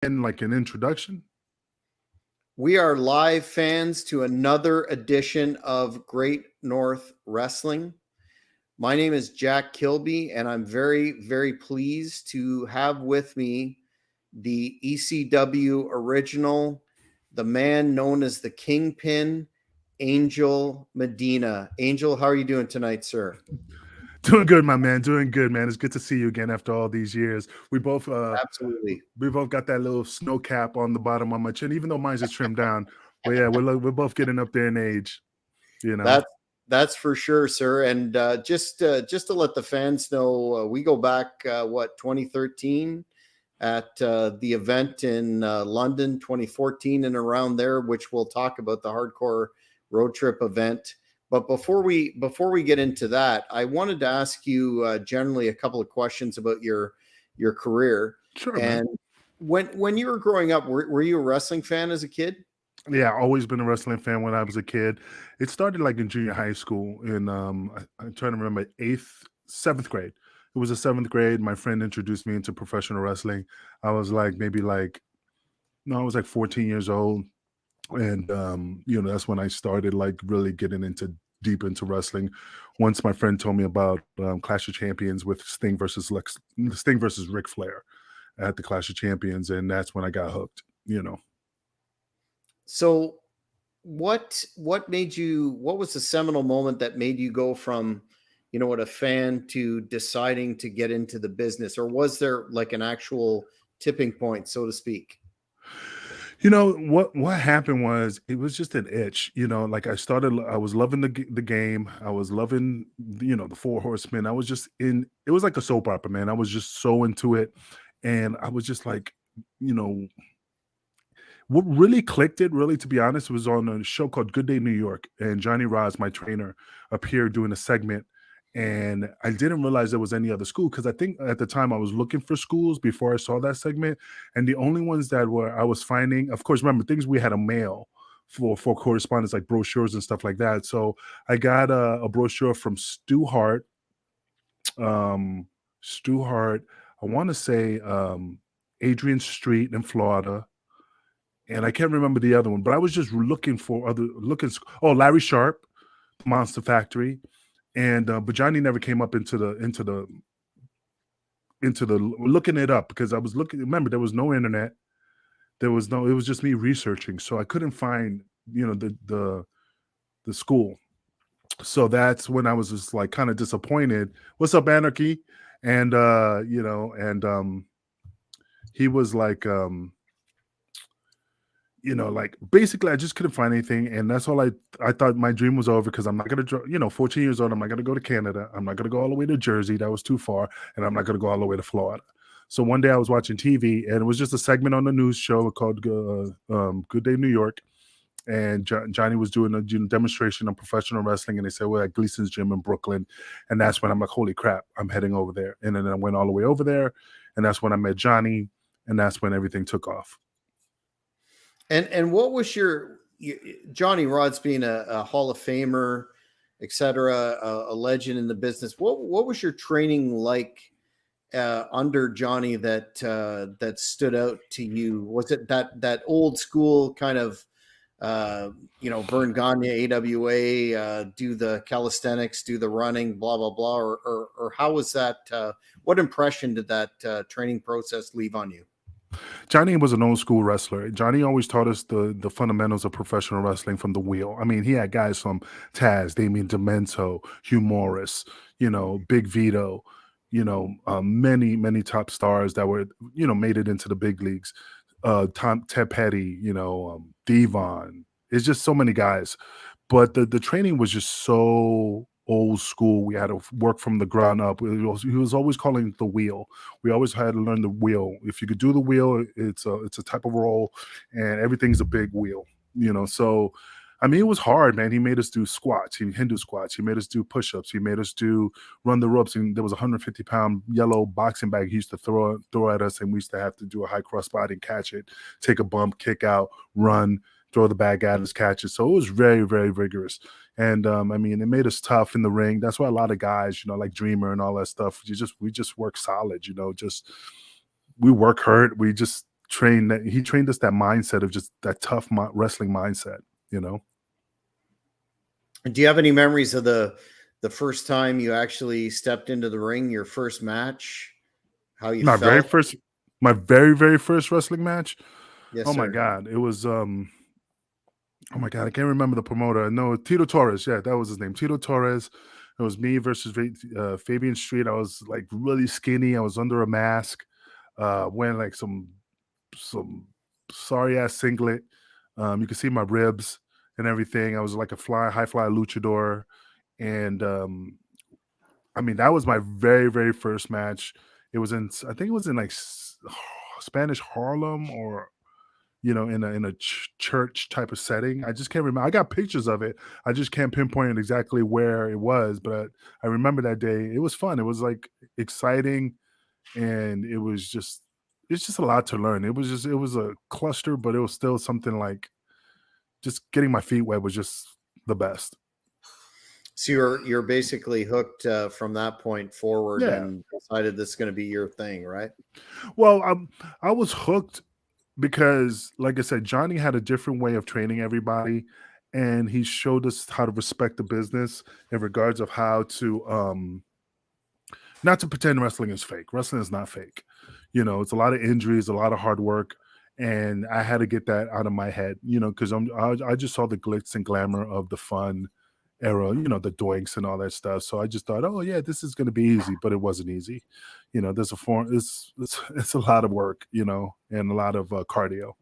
in like an introduction? We are live fans to another edition of Great North Wrestling. My name is Jack Kilby, and I'm very, very pleased to have with me the ECW original, the man known as the Kingpin, Angel Medina. Angel, how are you doing tonight, sir? Doing good, my man. Doing good, man. It's good to see you again after all these years. Absolutely. We both got that little snow cap on the bottom of my chin, even though mine's just trimmed down. But yeah, we're both getting up there in age, you know. That's that's for sure, sir. And just to let the fans know, we go back 2013 at the event in London, 2014 and around there, which we'll talk about the hardcore road trip event. But before we get into that, I wanted to ask you generally a couple of questions about your career. Sure, man. And when you were growing up, were you a wrestling fan as a kid? Yeah, always been a wrestling fan when I was a kid. It started like in junior high school in I'm trying to remember seventh grade. It was the seventh grade. My friend introduced me into professional wrestling. I was like maybe like no, I was like 14 years old. And that's when I started like really getting into deep into wrestling. Once my friend told me about Clash of Champions with Sting versus Ric Flair at the Clash of Champions, and that's when I got hooked. So what was the seminal moment that made you go from a fan to deciding to get into the business, or was there like an actual tipping point, so to speak? What happened was it was just an itch. Like I was loving the game. I was loving the Four Horsemen. I was just in. It was like a soap opera, man. I was just so into it, and I was just like, you know, what really clicked it, really, to be honest, was on a show called Good Day New York, and Johnny Roz, my trainer, appeared doing a segment, and I didn't realize there was any other school because I think at the time I was looking for schools before I saw that segment, and the only ones that were I was finding, of course, remember things we had a mail for correspondence like brochures and stuff like that. So I got a brochure from um, Stu Hart. I want to say Adrian Street in Florida, and I can't remember the other one, but I was just looking for Oh, Larry Sharp, Monster Factory, and but Johnny never came up into the looking it up because I was looking. Remember, there was no internet. There was no. It was just me researching, so I couldn't find the school. So that's when I was just like kind of disappointed. What's up, Anarchy? And he was like like basically I just couldn't find anything, and that's all I thought my dream was over because I'm not gonna 14 years old, I'm not gonna go to Canada, I'm not gonna go all the way to Jersey, that was too far, and I'm not gonna go all the way to Florida. So one day I was watching TV, and it was just a segment on the news show called Good Day New York, and Johnny was doing a demonstration of professional wrestling, and they said we're at Gleason's gym in Brooklyn, and that's when I'm like, holy crap, I'm heading over there, and then I went all the way over there, and that's when I met Johnny, and that's when everything took off. And what was Johnny Rod's being a Hall of Famer, etc., a legend in the business? What was your training like under Johnny that stood out to you? Was it that old school kind of Vern Gagne, AWA, do the calisthenics, do the running, blah blah blah, or how was that? What impression did that training process leave on you? Johnny was an old school wrestler. Johnny always taught us the fundamentals of professional wrestling from the wheel. I mean, he had guys from Taz, Damien Demento, Hugh Morris, Big Vito, many top stars that were made it into the big leagues. Ted Petty, Devon. It's just so many guys, but the training was just so old school. We had to work from the ground up. He was always calling it the wheel. We always had to learn the wheel. If you could do the wheel, it's a type of role, and everything's a big wheel. So I mean, it was hard, man. He made us do squats, Hindu squats. He made us do push-ups. He made us do run the ropes. And there was a 150-pound yellow boxing bag he used to throw at us, and we used to have to do a high cross body and catch it, take a bump, kick out, run, throw the bag at us, catch it. So it was very, very rigorous. And I mean, it made us tough in the ring. That's why a lot of guys, like Dreamer and all that stuff, we just work solid. Just we work hard. We just trained us that mindset of just that tough wrestling mindset, you know. Do you have any memories of the first time you actually stepped into the ring, your first match, how you My very felt? first my very, very first wrestling match, Yes, oh my sir. god, it was, oh my god, I can't remember the promoter. No, Tito Torres, yeah, that was his name, Tito Torres. It was me versus Fabian Street. I was, like, really skinny, I was under a mask, wearing, like, some sorry ass singlet. You can see my ribs and everything. I was like a high fly luchador, and I mean that was my very very first match. It was in I think it was in like Spanish Harlem or in a church type of setting. I just can't remember. I got pictures of it. I just can't pinpoint exactly where it was, but I remember that day. It was fun. It was like exciting, and it's just a lot to learn. It was a cluster, but it was still something like just getting my feet wet was just the best. So you're basically hooked from that point forward Yeah. and decided this is going to be your thing, right? Well, I was hooked because, like I said, Johnny had a different way of training everybody, and he showed us how to respect the business in regards of how to not to pretend wrestling is fake. Wrestling is not fake. It's a lot of injuries, a lot of hard work, and I had to get that out of my head. Because I just saw the glitz and glamour of the fun era. The doinks and all that stuff. So I just thought, oh yeah, this is going to be easy, but it wasn't easy. There's a form. It's a lot of work. And a lot of cardio.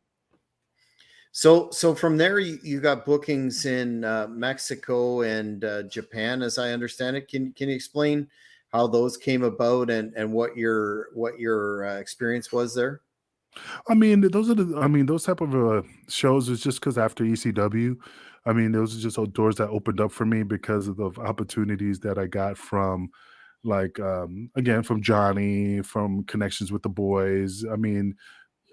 So from there, you got bookings in Mexico and Japan, as I understand it. Can you explain how those came about and what your experience was there? I mean, those type of shows is just because after ECW, I mean, those are just all doors that opened up for me because of the opportunities that I got from, like, again, from Johnny, from connections with the boys. I mean,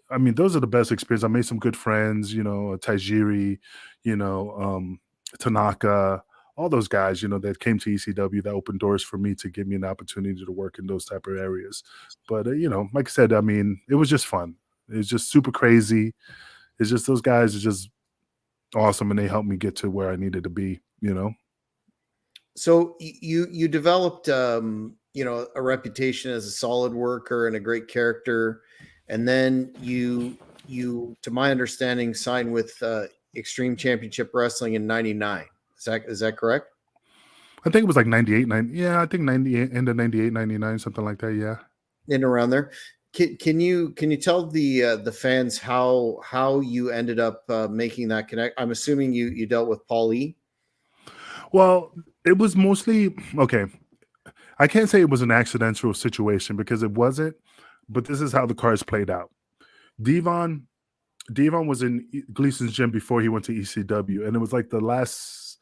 those are the best experience. I made some good friends, Tajiri, you know, Tanaka, all those guys, that came to ECW that opened doors for me to give me an opportunity to work in those type of areas. But like I said, I mean, it was just fun. It's just super crazy. It's just those guys are just awesome, and they helped me get to where I needed to be. So you developed a reputation as a solid worker and a great character, and then you to my understanding signed with Extreme Championship Wrestling in '99. Is that correct? I think it was like 98, 90. Yeah, I think 98, end of 98, 99, something like that. Yeah. In around there. Can you tell the fans how you ended up making that connect? I'm assuming you dealt with Paul E. Well, it was mostly okay. I can't say it was an accidental situation because it wasn't, but this is how the cards played out. Devon Devon was in Gleason's gym before he went to ECW, and it was like the last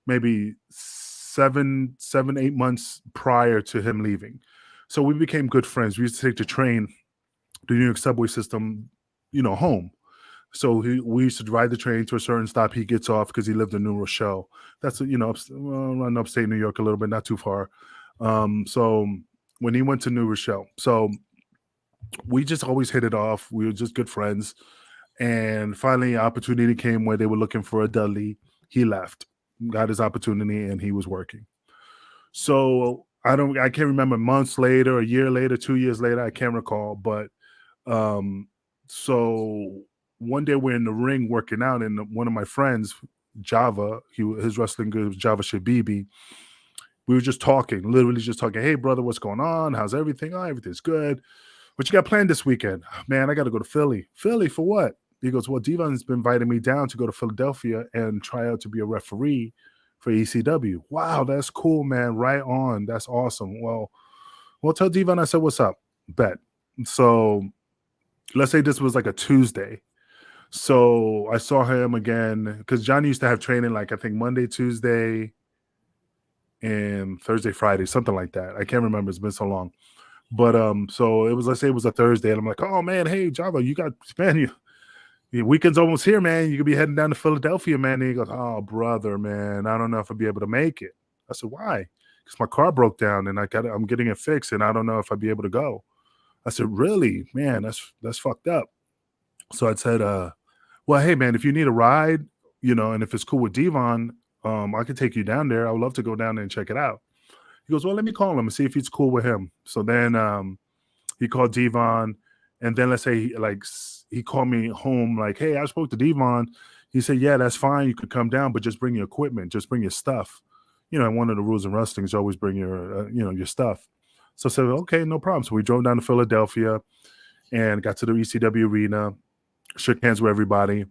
maybe 8 months prior to him leaving. So we became good friends. We used to take the train, the New York subway system, home. So we used to ride the train to a certain stop. He gets off because he lived in New Rochelle. That's around upstate New York a little bit, not too far. So when he went to New Rochelle, so we just always hit it off. We were just good friends. And finally, an opportunity came where they were looking for a Dudley. He left, got his opportunity, and he was working. So I can't remember months later, a year later, 2 years later, I can't recall. But um, so one day we're in the ring working out, and one of my friends, Java, his wrestling good was Java Shabibi. We were just talking, literally just talking. Hey, brother, what's going on? How's everything? Oh, everything's good. What you got planned this weekend? Man, I got to go to Philly. Philly for what? He goes, well, Devon's been inviting me down to go to Philadelphia and try out to be a referee for ECW. Wow, that's cool, man. Right on. That's awesome. Well, tell Devon I said, what's up? Bet. So let's say this was like a Tuesday. So I saw him again because Johnny used to have training like I think Monday, Tuesday, and Thursday, Friday, something like that. I can't remember. It's been so long. But so it was, let's say it was a Thursday, and I'm like, oh man, hey Java, you got man, your weekend's almost here, man. You could be heading down to Philadelphia, man. And he goes, oh brother, man, I don't know if I'll be able to make it. I said, why? Because my car broke down and I'm getting it fixed, and I don't know if I'll be able to go. I said, really, man, that's fucked up. So I said, well, hey man, if you need a ride, and if it's cool with Devon, I could take you down there. I would love to go down there and check it out. He goes, well, let me call him and see if he's cool with him. So then he called Devon, and then let's say he called me home like, hey, I spoke to Devon. He said, yeah, that's fine. You could come down, but just bring your equipment, just bring your stuff. And one of the rules in wrestling is always bring your stuff. So I said, okay, no problem. So we drove down to Philadelphia and got to the ECW arena, shook hands with everybody.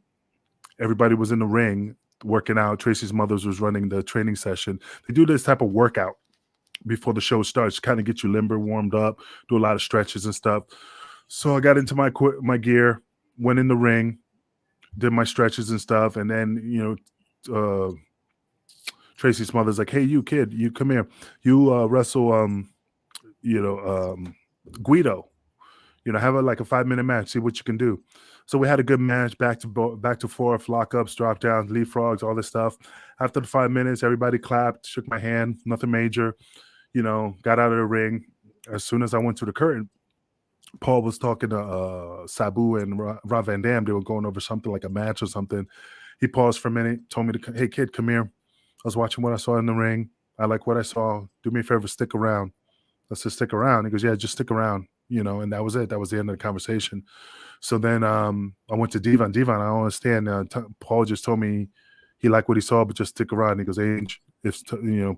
Everybody was in the ring working out. Tracy's Mothers was running the training session. They do this type of workout before the show starts, kind of get you limber, warmed up, do a lot of stretches and stuff. So I got into my gear, went in the ring, did my stretches and stuff, and then Tracy's mother's like, "Hey, you kid, you come here, you wrestle, Guido, have like a 5-minute match, see what you can do." So we had a good match, back to forth, lockups, drop downs, leapfrogs, all this stuff. After the 5 minutes, everybody clapped, shook my hand, nothing major. Got out of the ring. As soon as I went to the curtain, Paul was talking to Sabu and Rob Van Dam. They were going over something like a match or something. He paused for a minute, told me to, hey kid, come here. I was watching what I saw in the ring. I like what I saw. Do me a favor, stick around. I said, stick around. He goes, yeah, just stick around. And that was it. That was the end of the conversation. So then I went to Devon. Devon, I don't understand. Paul just told me he liked what he saw, but just stick around. He goes, Angel, if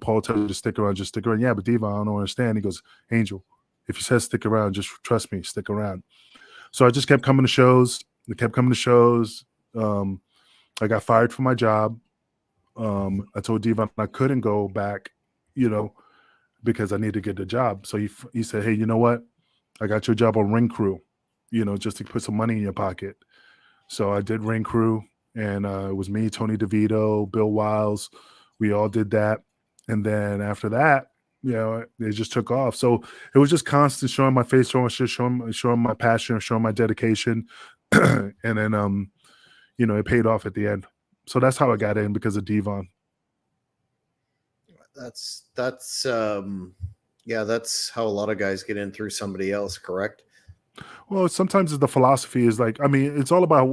Paul tells you to stick around, just stick around. Yeah, but Devon, I don't understand. He goes, Angel, if he says stick around, just trust me, stick around. So I just kept coming to shows. I kept coming to shows. I got fired from my job. I told Devon I couldn't go back, because I need to get the job. So he said, hey, you know what? I got your job on Ring Crew, just to put some money in your pocket. So I did Ring Crew, and it was me, Tony DeVito, Bill Wiles. We all did that. And then after that, it just took off. So it was just constant showing my face, showing my passion, showing my dedication. And then, it paid off at the end. So that's how I got in, because of Devon. That's how a lot of guys get in through somebody else, correct? Well, sometimes the philosophy is like, it's all about,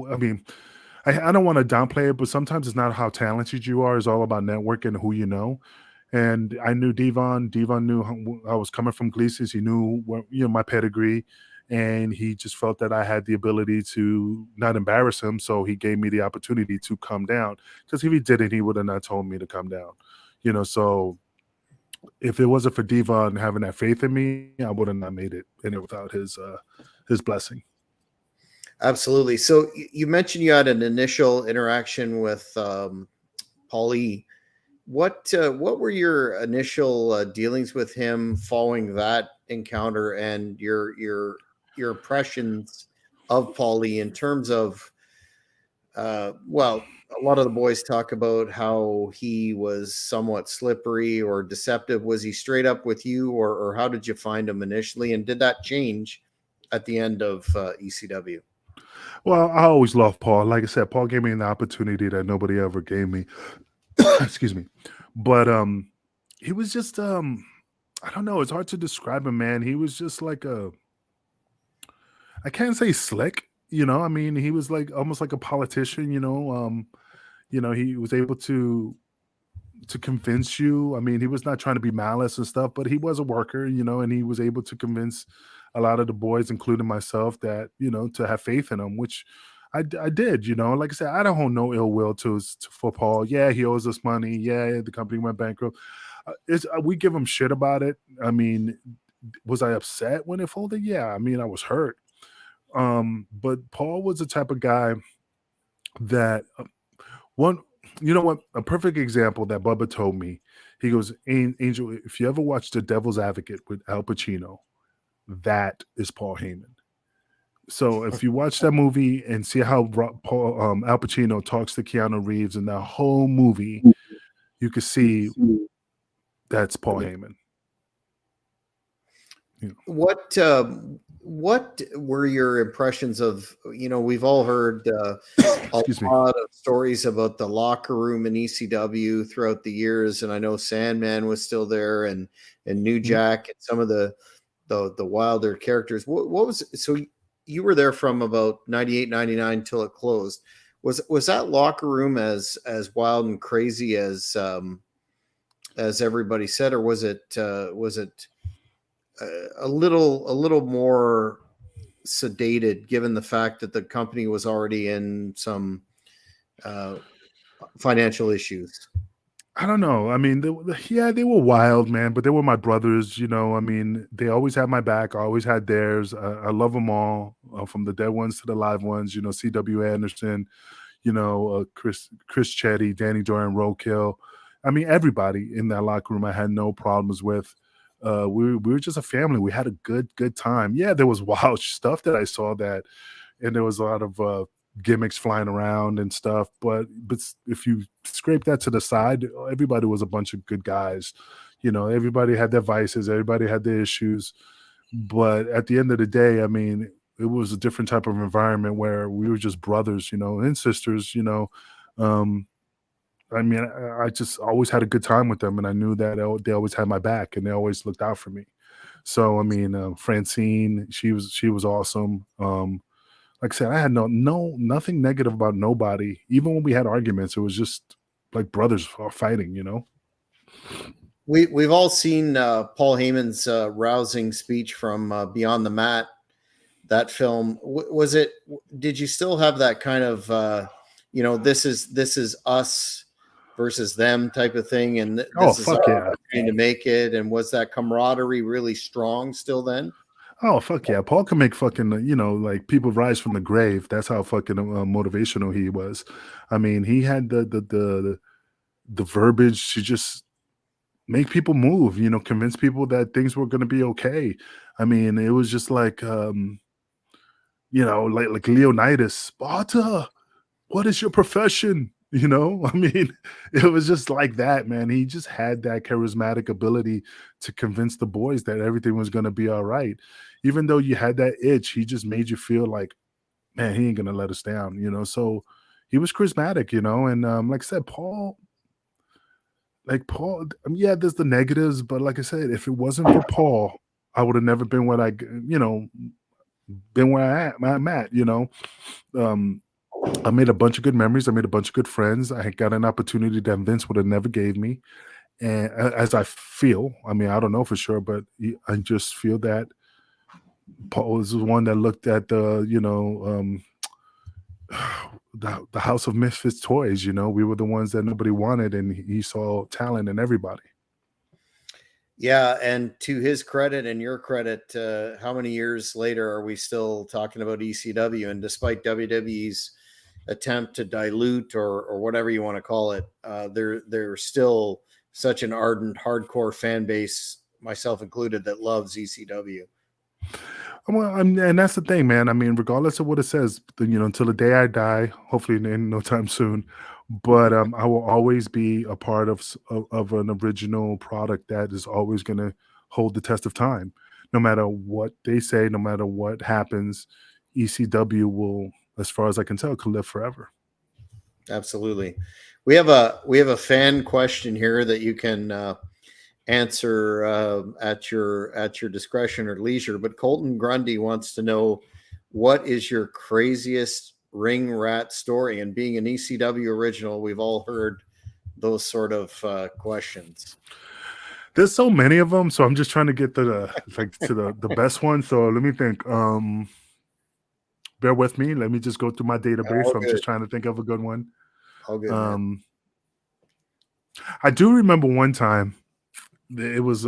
I don't want to downplay it, but sometimes it's not how talented you are. It's all about networking and who you know. And I knew Devon. Devon knew I was coming from Gleason's. He knew my pedigree, and he just felt that I had the ability to not embarrass him. So he gave me the opportunity to come down. Because if he didn't, he would have not told me to come down. So if it wasn't for Devon having that faith in me, I would have not made it in it without his blessing. Absolutely. So you mentioned you had an initial interaction with Paulie. What were your initial dealings with him following that encounter, and your impressions of Paulie in terms of a lot of the boys talk about how he was somewhat slippery or deceptive. Was he straight up with you, or how did you find him initially, and did that change at the end of ECW? Well, I always loved Paul. Like I said, Paul gave me an opportunity that nobody ever gave me. Excuse me. But he was just I don't know, it's hard to describe him, man. He was just like I can't say slick, he was like almost like a politician, he was able to convince you. He was not trying to be malice and stuff, but he was a worker, and he was able to convince a lot of the boys, including myself, that, to have faith in him, which I did, like I said, I don't hold no ill will for Paul. Yeah, he owes us money. Yeah, the company went bankrupt. We give him shit about it. Was I upset when it folded? Yeah, I was hurt. But Paul was the type of guy that one, what? A perfect example that Bubba told me. He goes, Angel, if you ever watch The Devil's Advocate with Al Pacino, that is Paul Heyman. So if you watch that movie and see how Al Pacino talks to Keanu Reeves in that whole movie, you can see that's Paul Heyman. What were your impressions of, we've all heard a lot of stories about the locker room in ECW throughout the years, and I know Sandman was still there, and New Jack, and some of the wilder characters. What was, so you were there from about 98, 99 till it closed. Was that locker room as wild and crazy as everybody said, or was it a little more sedated, given the fact that the company was already in some uh, financial issues? I don't know. I mean, yeah, they were wild, man, but they were my brothers. I mean, they always had my back. I always had theirs. I love them all, from the dead ones to the live ones. C.W. Anderson. Chris Chetty, Danny Doran, Roadkill. I mean, everybody in that locker room I had no problems with. We were just a family. We had a good time. Yeah, there was wild stuff that I saw and there was a lot of gimmicks flying around and stuff. But if you scrape that to the side, everybody was a bunch of good guys. Everybody had their vices, everybody had their issues. But at the end of the day, I mean, it was a different type of environment where we were just brothers, and sisters. Um, I mean, I just always had a good time with them, and I knew that they always had my back and they always looked out for me. So I mean, Francine, she was awesome. Like I said, I had nothing negative about nobody. Even when we had arguments, it was just like brothers fighting. We've all seen Paul Heyman's rousing speech from Beyond the Mat. That film, was it? Did you still have that kind of this is us versus them type of thing, and Oh this is fuck our yeah! opportunity to make it? And was that camaraderie really strong still then? Oh fuck yeah! Paul can make fucking like people rise from the grave. That's how fucking motivational he was. I mean, he had the verbiage to just make people move. Convince people that things were going to be okay. I mean, it was just like like Leonidas, Sparta. What is your profession? I mean, it was just like that, man. He just had that charismatic ability to convince the boys that everything was going to be all right. Even though you had that itch, he just made you feel like, man, he ain't going to let us down. So he was charismatic, and like I said, yeah, there's the negatives, but like I said, if it wasn't for Paul, I would have never been what been where I'm at. Um, I made a bunch of good memories. I made a bunch of good friends. I got an opportunity that Vince would have never gave me. And as I feel, I mean, I don't know for sure, but I just feel that Paul was the one that looked at the House of Misfits toys. We were the ones that nobody wanted, and he saw talent in everybody. Yeah, and to his credit and your credit, how many years later are we still talking about ECW? And despite WWE's attempt to dilute or whatever you want to call it, there's still such an ardent hardcore fan base, myself included, that loves ECW. Well, and that's the thing, man. I mean, regardless of what it says, until the day I die, hopefully in no time soon, but I will always be a part of an original product that is always going to hold the test of time, no matter what they say, no matter what happens. ECW will, as far as I can tell, could live forever. Absolutely. We have a fan question here that you can answer at your discretion or leisure. But Colton Grundy wants to know, what is your craziest ring rat story? And being an ECW original, we've all heard those sort of questions. There's so many of them, so I'm just trying to get to the best one. So let me think. Bear with me. Let me just go through my database. All So I'm good. just trying to think of a good one. All good, man. Um, I do remember one time. It was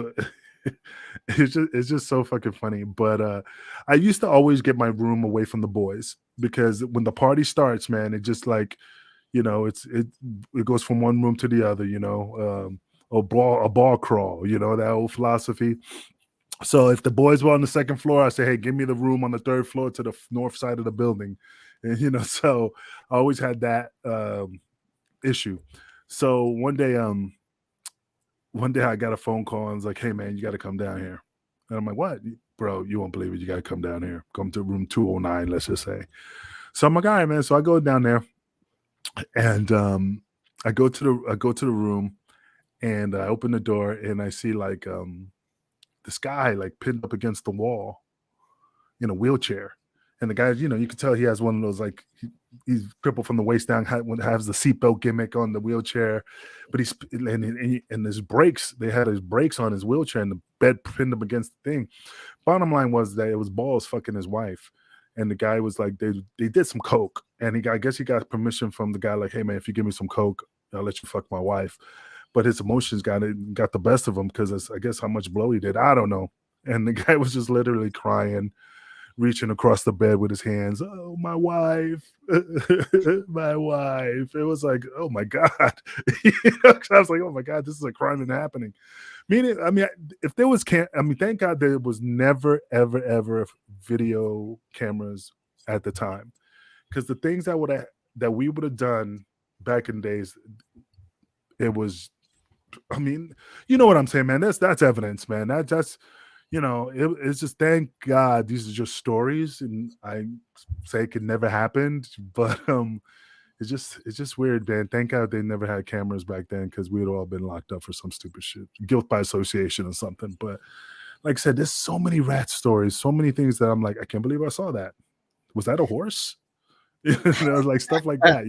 it's just so fucking funny. But I used to always get my room away from the boys because when the party starts, man, it just like it goes from one room to the other. A ball crawl. That old philosophy. So if the boys were on the second floor, I say, hey, give me the room on the third floor to the north side of the building. And so I always had that issue. So one day I got a phone call and was like, hey man, you got to come down here. And I'm like, what? Bro, you won't believe it. You got to come down here. Come to room 209, let's just say. So I'm like, all right, man. So I go down there and I go to the room and I open the door and I see like this guy like pinned up against the wall in a wheelchair. And the guy, you could tell he has one of those like he's crippled from the waist down, has the seatbelt gimmick on the wheelchair, but and his brakes, they had his brakes on his wheelchair, and the bed pinned him against the thing. Bottom line was that it was balls fucking his wife, and the guy was like, they did some coke, and I guess he got permission from the guy, like, hey man, if you give me some coke, I'll let you fuck my wife. But his emotions got the best of him because I guess how much blow he did, I don't know. And the guy was just literally crying, reaching across the bed with his hands. Oh, my wife, my wife. It was like, oh my God. I was like, oh my God, this is a crime and happening. Meaning, I mean, if there was thank God there was never, ever, ever video cameras at the time. Because the things that we would have done back in days, it was, I mean, you know what I'm saying, man. That's evidence, man. That's it's just, thank God these are just stories, and I say it could never happen, but it's just weird, man. Thank God they never had cameras back then, because we'd all been locked up for some stupid shit, guilt by association or something. But like I said, there's so many rat stories, so many things that I'm like, I can't believe I saw that. Was that a horse? Like stuff like that.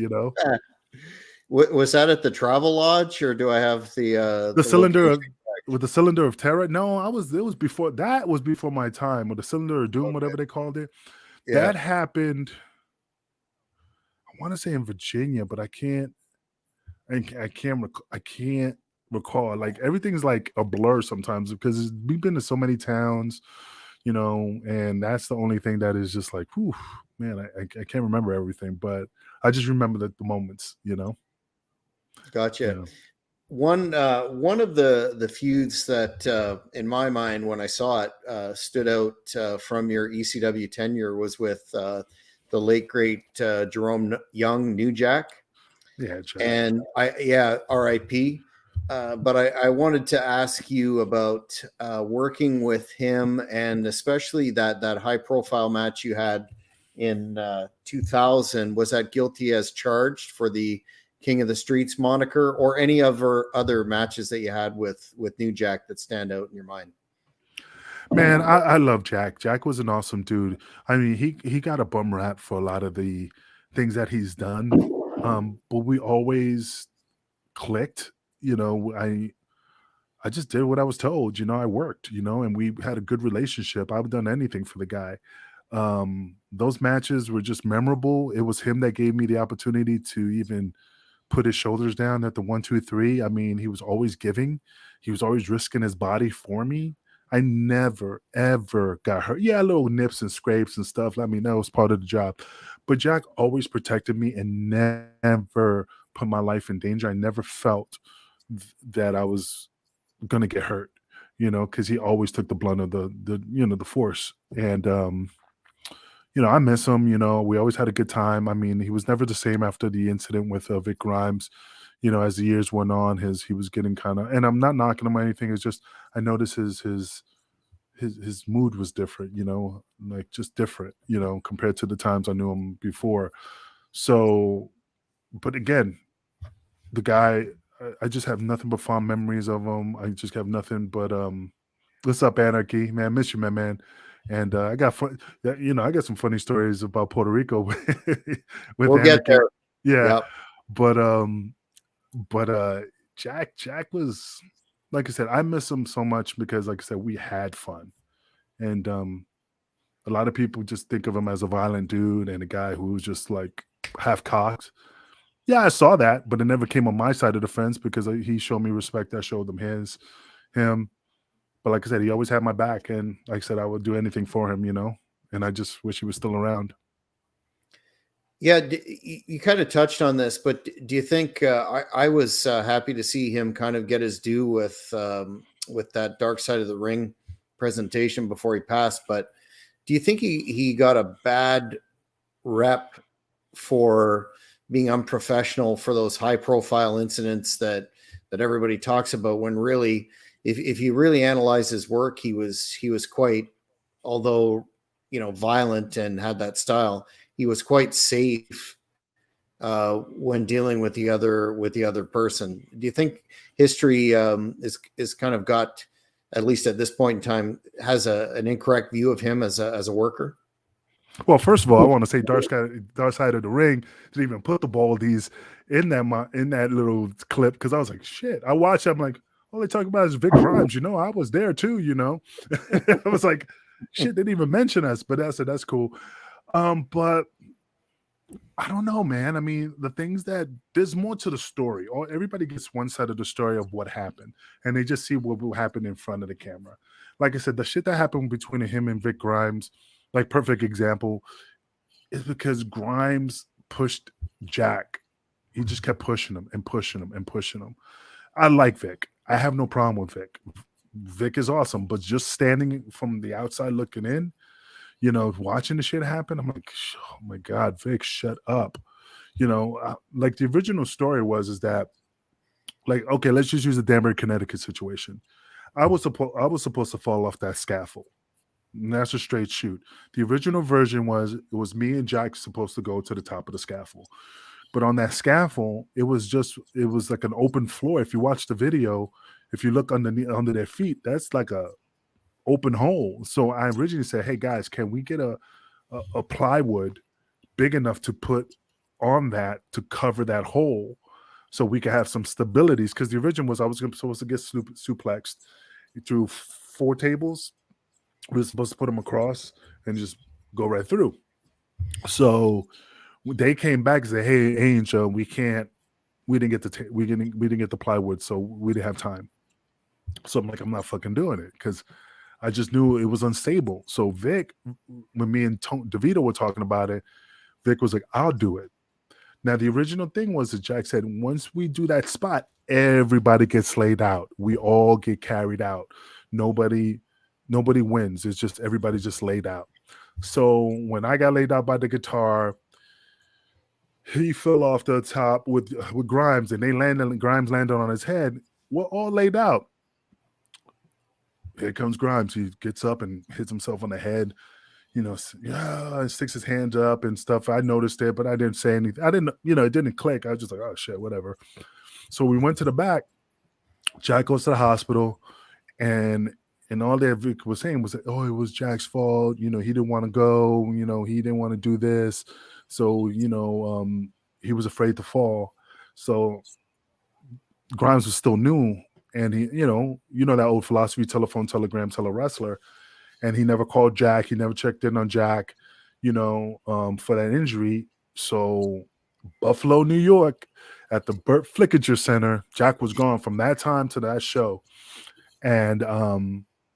Was that at the Travel Lodge, or do I have The the cylinder location? of with the cylinder of terror. No, it was before that, was before my time, or the cylinder of doom, Okay. whatever they called it. Yeah. That happened, I want to say in Virginia, but I can't recall. Like everything's like a blur sometimes, because we've been to so many towns, and that's the only thing that is just like, whew, man, I can't remember everything, but I just remember the moments. Gotcha. Yeah. One of the feuds that in my mind when I saw it stood out from your ECW tenure was with the late great Jerome Young, New Jack. Yeah, Jack. And RIP. But I wanted to ask you about working with him, and especially that high profile match you had in 2000. Was that guilty as charged for the King of the Streets moniker, or any other matches that you had with New Jack that stand out in your mind? Man, I love Jack. Jack was an awesome dude. I mean, he got a bum rap for a lot of the things that he's done. But we always clicked. I just did what I was told. I worked, and we had a good relationship. I've done anything for the guy. Those matches were just memorable. It was him that gave me the opportunity to even put his shoulders down at the 1, 2, 3. I mean, he was always giving. He was always risking his body for me. I never ever got hurt. Yeah, little nips and scrapes and stuff. I mean, that was part of the job. But Jack always protected me and never put my life in danger. I never felt that I was gonna get hurt, because he always took the blunt of the force. And I miss him. We always had a good time. I mean, he was never the same after the incident with Vic Grimes. As the years went on, he was getting kind of, and I'm not knocking him or anything. It's just I noticed his mood was different. Like just different. Compared to the times I knew him before. So, but again, the guy, I just have nothing but fond memories of him. I just have nothing but what's up, Anarchy? Man, miss you, man. And I got fun, yeah, I got some funny stories about Puerto Rico with We'll get Anarchy. there. Yeah, Yep. but Jack was, like I said, I miss him so much because, like I said, we had fun. And a lot of people just think of him as a violent dude and a guy who was just like half cocked. Yeah, I saw that, but it never came on my side of the fence because he showed me respect. I showed him. But like I said, he always had my back, and like I said, I would do anything for him. And I just wish he was still around. Yeah, you kind of touched on this, but do you think I was happy to see him kind of get his due with that Dark Side of the Ring presentation before he passed? But do you think he got a bad rep for being unprofessional for those high profile incidents that everybody talks about, when really, if you really analyze his work, he was quite, although violent and had that style, he was quite safe when dealing with the other person. Do you think history is kind of got, at least at this point in time, has an incorrect view of him as a worker? Well, first of all, I want to say Dark Side of the Ring didn't even put the Baldies in that little clip because I was like, shit. I watched. I'm like, all they talk about is Vic Grimes. I was there too. I was like, shit. They didn't even mention us, but that's cool. But I don't know, man. I mean, the things that there's more to the story. Or everybody gets one side of the story of what happened, and they just see what will happen in front of the camera. Like I said, the shit that happened between him and Vic Grimes, like perfect example, is because Grimes pushed Jack. He just kept pushing him and pushing him and pushing him. I like Vic. I have no problem with Vic. Vic is awesome, but just standing from the outside looking in, watching the shit happen, I'm like, oh my God, Vic, shut up. Like the original story is that, like, okay, let's just use the Danbury, Connecticut situation. I was supposed to fall off that scaffold. And that's a straight shoot. The original version was it was me and Jack supposed to go to the top of the scaffold. But on that scaffold, it was like an open floor. If you watch the video, if you look underneath under their feet, that's like a open hole. So I originally said, "Hey guys, can we get a plywood big enough to put on that to cover that hole, so we could have some stabilities?" Because the original was I was supposed to get suplexed through 4 tables. We were supposed to put them across and just go right through. So they came back and said, "Hey, Angel, we can't. We didn't get we didn't get the plywood, so we didn't have time." So I'm like, I'm not fucking doing it because I just knew it was unstable. So Vic, when me and DeVito were talking about it, Vic was like, "I'll do it." Now the original thing was that Jack said, once we do that spot, everybody gets laid out. We all get carried out. Nobody, nobody wins. It's just everybody just laid out. So when I got laid out by the guitar, he fell off the top with Grimes, and Grimes landed on his head. We're all laid out. Here comes Grimes. He gets up and hits himself on the head. Yeah, sticks his hands up and stuff. I noticed it, but I didn't say anything. I didn't, it didn't click. I was just like, oh shit, whatever. So we went to the back. Jack goes to the hospital, and all that Vic was saying was, oh, it was Jack's fault. He didn't want to go. He didn't want to do this. So he was afraid to fall. So Grimes was still new, and he, that old philosophy: telephone, telegram, tell a wrestler. And he never called Jack. He never checked in on Jack, for that injury. So Buffalo, New York, at the Burt Flickinger Center, Jack was gone from that time to that show. And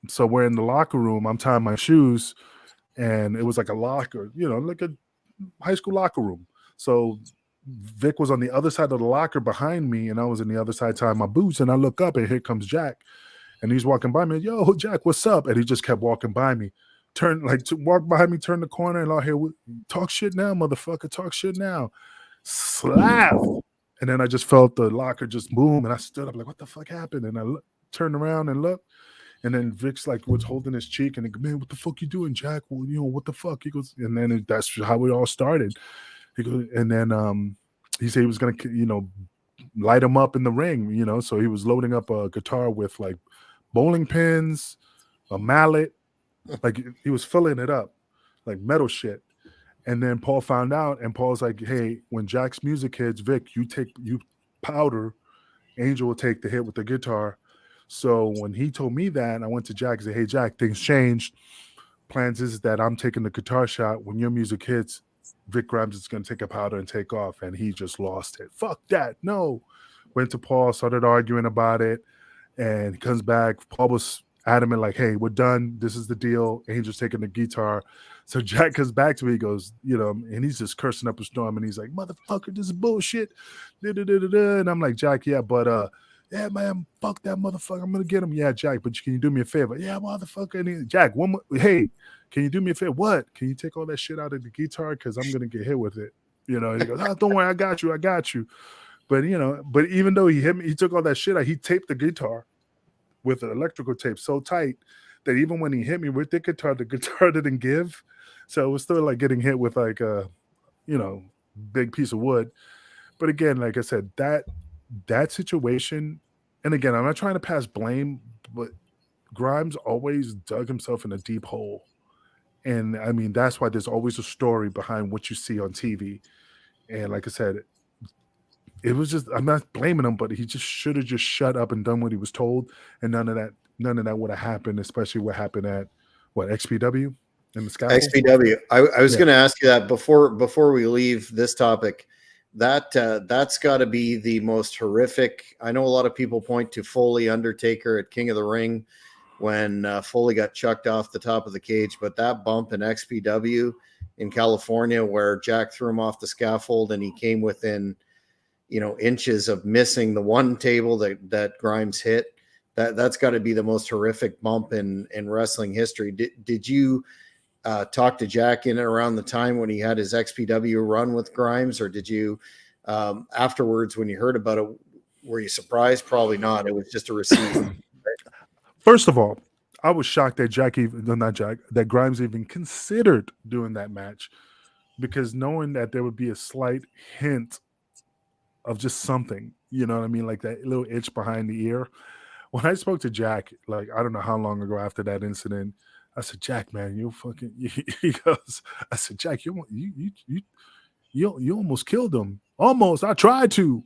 so we're in the locker room. I'm tying my shoes, and it was like a locker, like a high school locker room. So Vic was on the other side of the locker behind me, and I was in the other side tying my boots. And I look up, and here comes Jack. And he's walking by me. Yo, Jack, what's up? And he just kept walking by me. Walk behind me, turn the corner, and I'll hear, talk shit now, motherfucker. Talk shit now. Slap. And then I just felt the locker just boom. And I stood up like, what the fuck happened? And I turned around and looked. And then Vic's like was holding his cheek. And he goes, man, what the fuck you doing, Jack? Well, what the fuck? He goes, and then that's how it all started. He goes, and then he said he was going to, light him up in the ring, so he was loading up a guitar with like bowling pins, a mallet, like he was filling it up like metal shit. And then Paul found out, and Paul's like, hey, when Jack's music hits, Vic, you powder, Angel will take the hit with the guitar. So when he told me that, I went to Jack and said, hey, Jack, things changed. Plans is that I'm taking the guitar shot. When your music hits, Vic Grimes is going to take a powder and take off. And he just lost it. Fuck that. No. Went to Paul, started arguing about it. And he comes back. Paul was adamant, like, hey, we're done. This is the deal. Angel's taking the guitar. So Jack comes back to me. He goes, and he's just cursing up a storm. And he's like, motherfucker, this is bullshit. And I'm like, Jack, yeah, but yeah, man, fuck that motherfucker. I'm gonna get him. Yeah, Jack, but can you do me a favor? Yeah, motherfucker. And Jack, hey, can you do me a favor? What? Can you take all that shit out of the guitar? Because I'm gonna get hit with it. He goes, oh, don't worry, I got you. But but even though he hit me, he took all that shit out. He taped the guitar with an electrical tape so tight that even when he hit me with the guitar didn't give. So it was still like getting hit with like a, big piece of wood. But again, like I said, that situation, and again, I'm not trying to pass blame, but Grimes always dug himself in a deep hole. And I mean, that's why there's always a story behind what you see on TV. And like I said, it was just, I'm not blaming him, but he just should have just shut up and done what he was told. And none of that would have happened, especially what happened at what, XPW in the scaffold? XPW. I was Yeah. going to ask you that before we leave this topic. That's got to be the most horrific. I know a lot of people point to Foley Undertaker at King of the Ring when Foley got chucked off the top of the cage, but that bump in XPW in California where Jack threw him off the scaffold and he came within inches of missing the one table that Grimes hit. That's got to be the most horrific bump in wrestling history. Did you talk to Jack in and around the time when he had his XPW run with Grimes, or did you afterwards when you heard about it, were you surprised? Probably not. It was just a receipt. First of all, I was shocked that that Grimes even considered doing that match, because knowing that there would be a slight hint of just something, you know what I mean? Like that little itch behind the ear. When I spoke to Jack, like, I don't know how long ago after that incident, I said, Jack, man, you fucking, he goes, I said, Jack, you almost killed him. Almost. I tried to.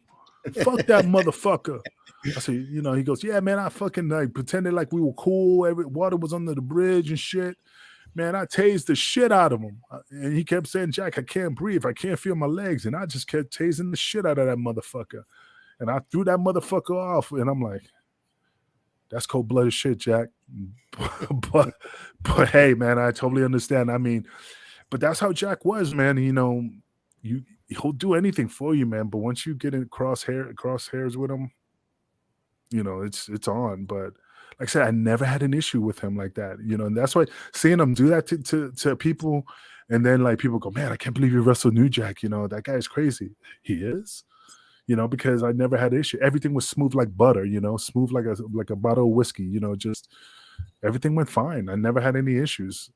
Fuck that motherfucker. I said, he goes, yeah, man, I fucking like pretended like we were cool. Every water was under the bridge and shit. Man, I tased the shit out of him. And he kept saying, Jack, I can't breathe. I can't feel my legs. And I just kept tasing the shit out of that motherfucker. And I threw that motherfucker off. And I'm like, that's cold-blooded shit, Jack. but hey, man, I totally understand. I mean, but that's how Jack was, man. He'll do anything for you, man. But once you get in crosshairs with him, it's on. But like I said, I never had an issue with him like that, and that's why seeing him do that to people, and then like people go, man, I can't believe you wrestled New Jack. That guy is crazy. He is, because I never had an issue. Everything was smooth like butter, smooth like a bottle of whiskey. Just everything went fine. I never had any issues.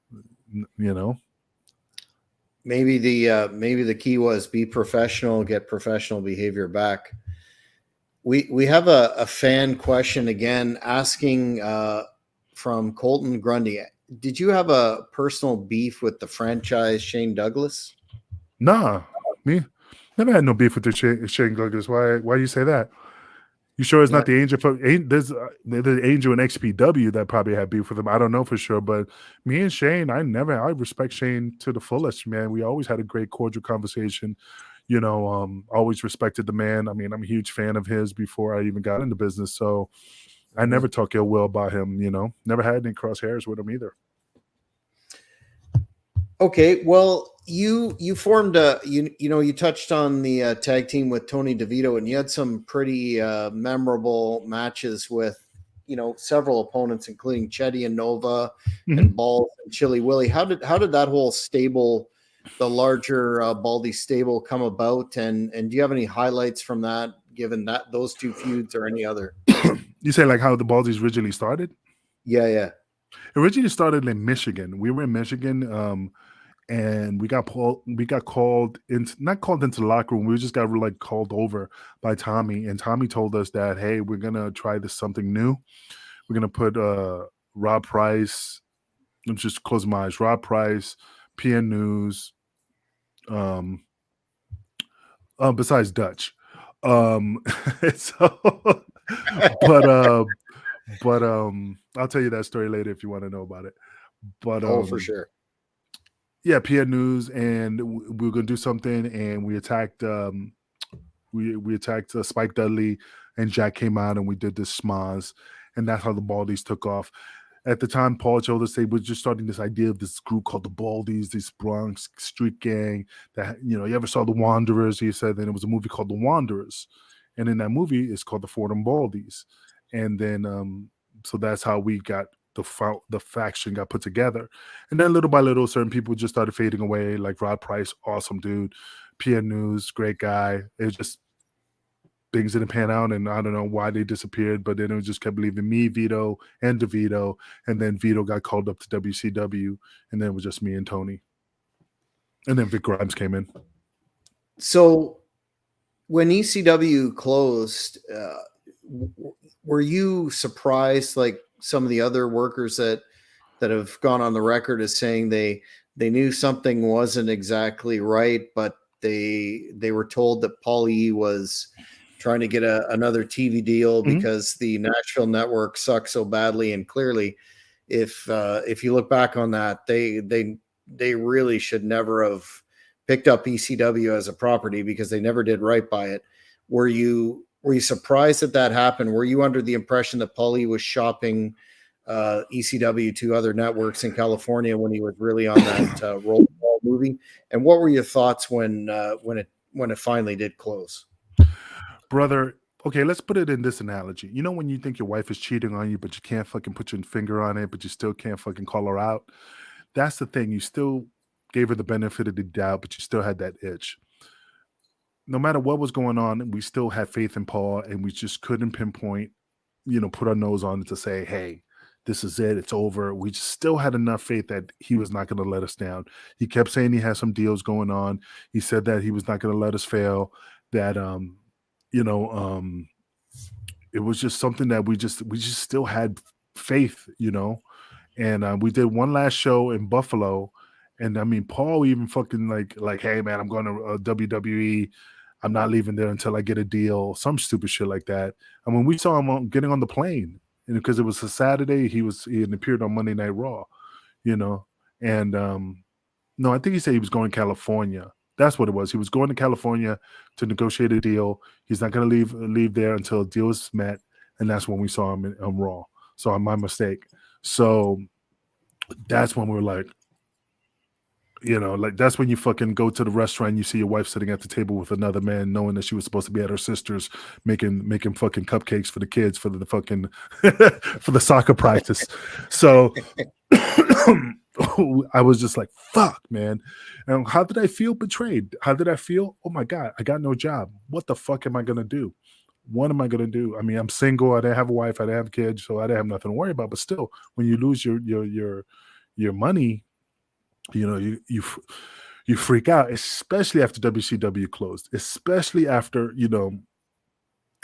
Maybe the key was be professional, get professional behavior back. We have a fan question again asking from Colton Grundy. Did you have a personal beef with the franchise Shane Douglas? Nah, me never had no beef with the Shane Douglas. Why you say that? You sure it's not the Angel? There's the Angel in XPW that probably had beef with him. I don't know for sure, but me and Shane, I respect Shane to the fullest, man. We always had a great cordial conversation. Always respected the man. I mean, I'm a huge fan of his before I even got into business, so I never talk ill will about him. Never had any crosshairs with him either. Okay, well, you formed you touched on the tag team with Tony DeVito, and you had some pretty memorable matches with several opponents, including Chetty and Nova and Balls and Chili Willy. How did that whole stable, the larger Baldy stable, come about? And do you have any highlights from that, given that those two feuds or any other? You say like how the Baldies originally started? Yeah. It originally started in Michigan. We were in Michigan. And we got called into, not called into the locker room. We just got like called over by Tommy, and Tommy told us that, hey, we're gonna try this something new. We're gonna put Rob Price. I'm just closing my eyes. Rob Price, PN News. Besides Dutch. So, but I'll tell you that story later if you want to know about it. But for sure. Yeah, PN News, and we were gonna do something, and we attacked we attacked Spike Dudley, and Jack came out, and we did this schmaz, and that's how the Baldies took off. At the time, Paul told us they were just starting this idea of this group called the Baldies, this Bronx street gang that, you ever saw The Wanderers? He said then it was a movie called The Wanderers, and in that movie it's called the Fordham Baldies, and then so that's how we got the faction got put together. And then little by little, certain people just started fading away, like Rob Price, awesome dude, PN News, great guy. It was just things didn't pan out, and I don't know why they disappeared, but then it just kept leaving me, Vito, and DeVito, and then Vito got called up to WCW, and then it was just me and Tony. And then Vic Grimes came in. So when ECW closed, were you surprised, like some of the other workers that that have gone on the record as saying they knew something wasn't exactly right, but they were told that Paul E was trying to get another TV deal because the Nashville network sucked so badly. And clearly, if you look back on that, they really should never have picked up ECW as a property because they never did right by it. Were you surprised that happened? Were you under the impression that Paulie was shopping ECW to other networks in California when he was really on that roll call movie? And what were your thoughts when it finally did close? Brother, okay, let's put it in this analogy. You know when you think your wife is cheating on you, but you can't fucking put your finger on it, but you still can't fucking call her out? That's the thing. You still gave her the benefit of the doubt, but you still had that itch. No matter what was going on, we still had faith in Paul, and we just couldn't pinpoint, put our nose on it to say, hey, this is it. It's over. We just still had enough faith that he was not going to let us down. He kept saying he had some deals going on. He said that he was not going to let us fail, that, it was just something that we just still had faith, and we did one last show in Buffalo, and I mean Paul even fucking like hey man, I'm going to WWE. I'm not leaving there until I get a deal, some stupid shit like that. And when we saw him getting on the plane, and because it was a Saturday, he had appeared on Monday Night Raw, and no, I think he said he was going to California. That's what it was. He was going to California to negotiate a deal. He's not going to leave there until a deal is met, and that's when we saw him on Raw. So my mistake. So that's when we were like, that's when you fucking go to the restaurant and you see your wife sitting at the table with another man, knowing that she was supposed to be at her sister's making fucking cupcakes for the kids for the fucking for the soccer practice. So I was just like, fuck, man. And how did I feel betrayed? How did I feel? Oh my God, I got no job. What the fuck am I going to do? What am I going to do? I mean, I'm single. I didn't have a wife. I didn't have kids. So I didn't have nothing to worry about. But still, when you lose your money, you freak out, especially after WCW closed, especially after,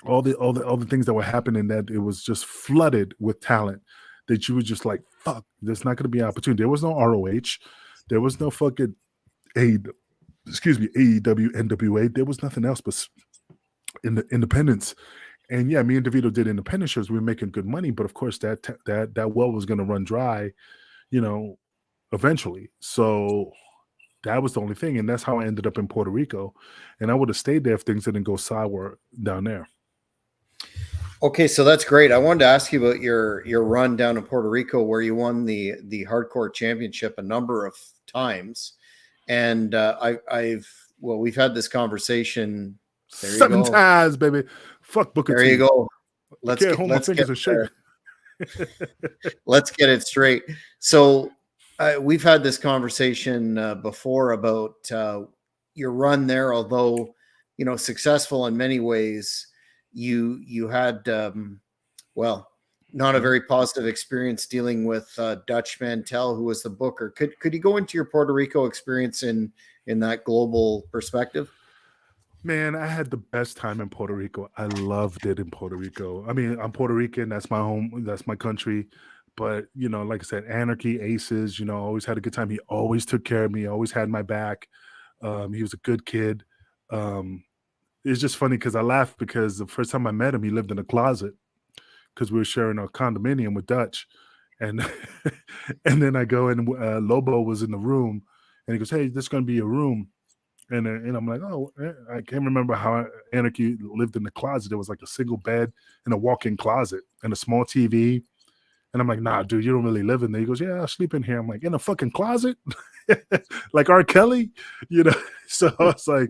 all the things that were happening, that it was just flooded with talent, that you were just like, fuck, there's not going to be an opportunity. There was no ROH. There was no fucking AEW, NWA. There was nothing else but in the independents. And yeah, me and DeVito did independent shows. We were making good money, but of course that well was going to run dry, eventually. So that was the only thing. And that's how I ended up in Puerto Rico. And I would have stayed there if things didn't go sour down there. Okay, so that's great. I wanted to ask you about your run down in Puerto Rico, where you won the Hardcore Championship a number of times, and we've had this conversation. There you 7 go. times, baby. Fuck Booker T. There you go. Let's get let's get it straight. So we've had this conversation before about your run there, although successful in many ways. You had not a very positive experience dealing with Dutch Mantel, who was the booker. Could you go into your Puerto Rico experience in that global perspective? Man, I had the best time in Puerto Rico. I loved it in Puerto Rico. I mean, I'm Puerto Rican. That's my home. That's my country. But, like I said, Anarchy, Aces, always had a good time. He always took care of me, always had my back. He was a good kid. It's just funny because I laughed because the first time I met him, he lived in a closet because we were sharing a condominium with Dutch. And and then I go and Lobo was in the room and he goes, hey, this is going to be your room. And I'm like, oh, I can't remember how Anarchy lived in the closet. It was like a single bed and a walk-in closet and a small TV. And I'm like, nah, dude, you don't really live in there. He goes, yeah, I sleep in here. I'm like, in a fucking closet? Like R. Kelly? So I was like,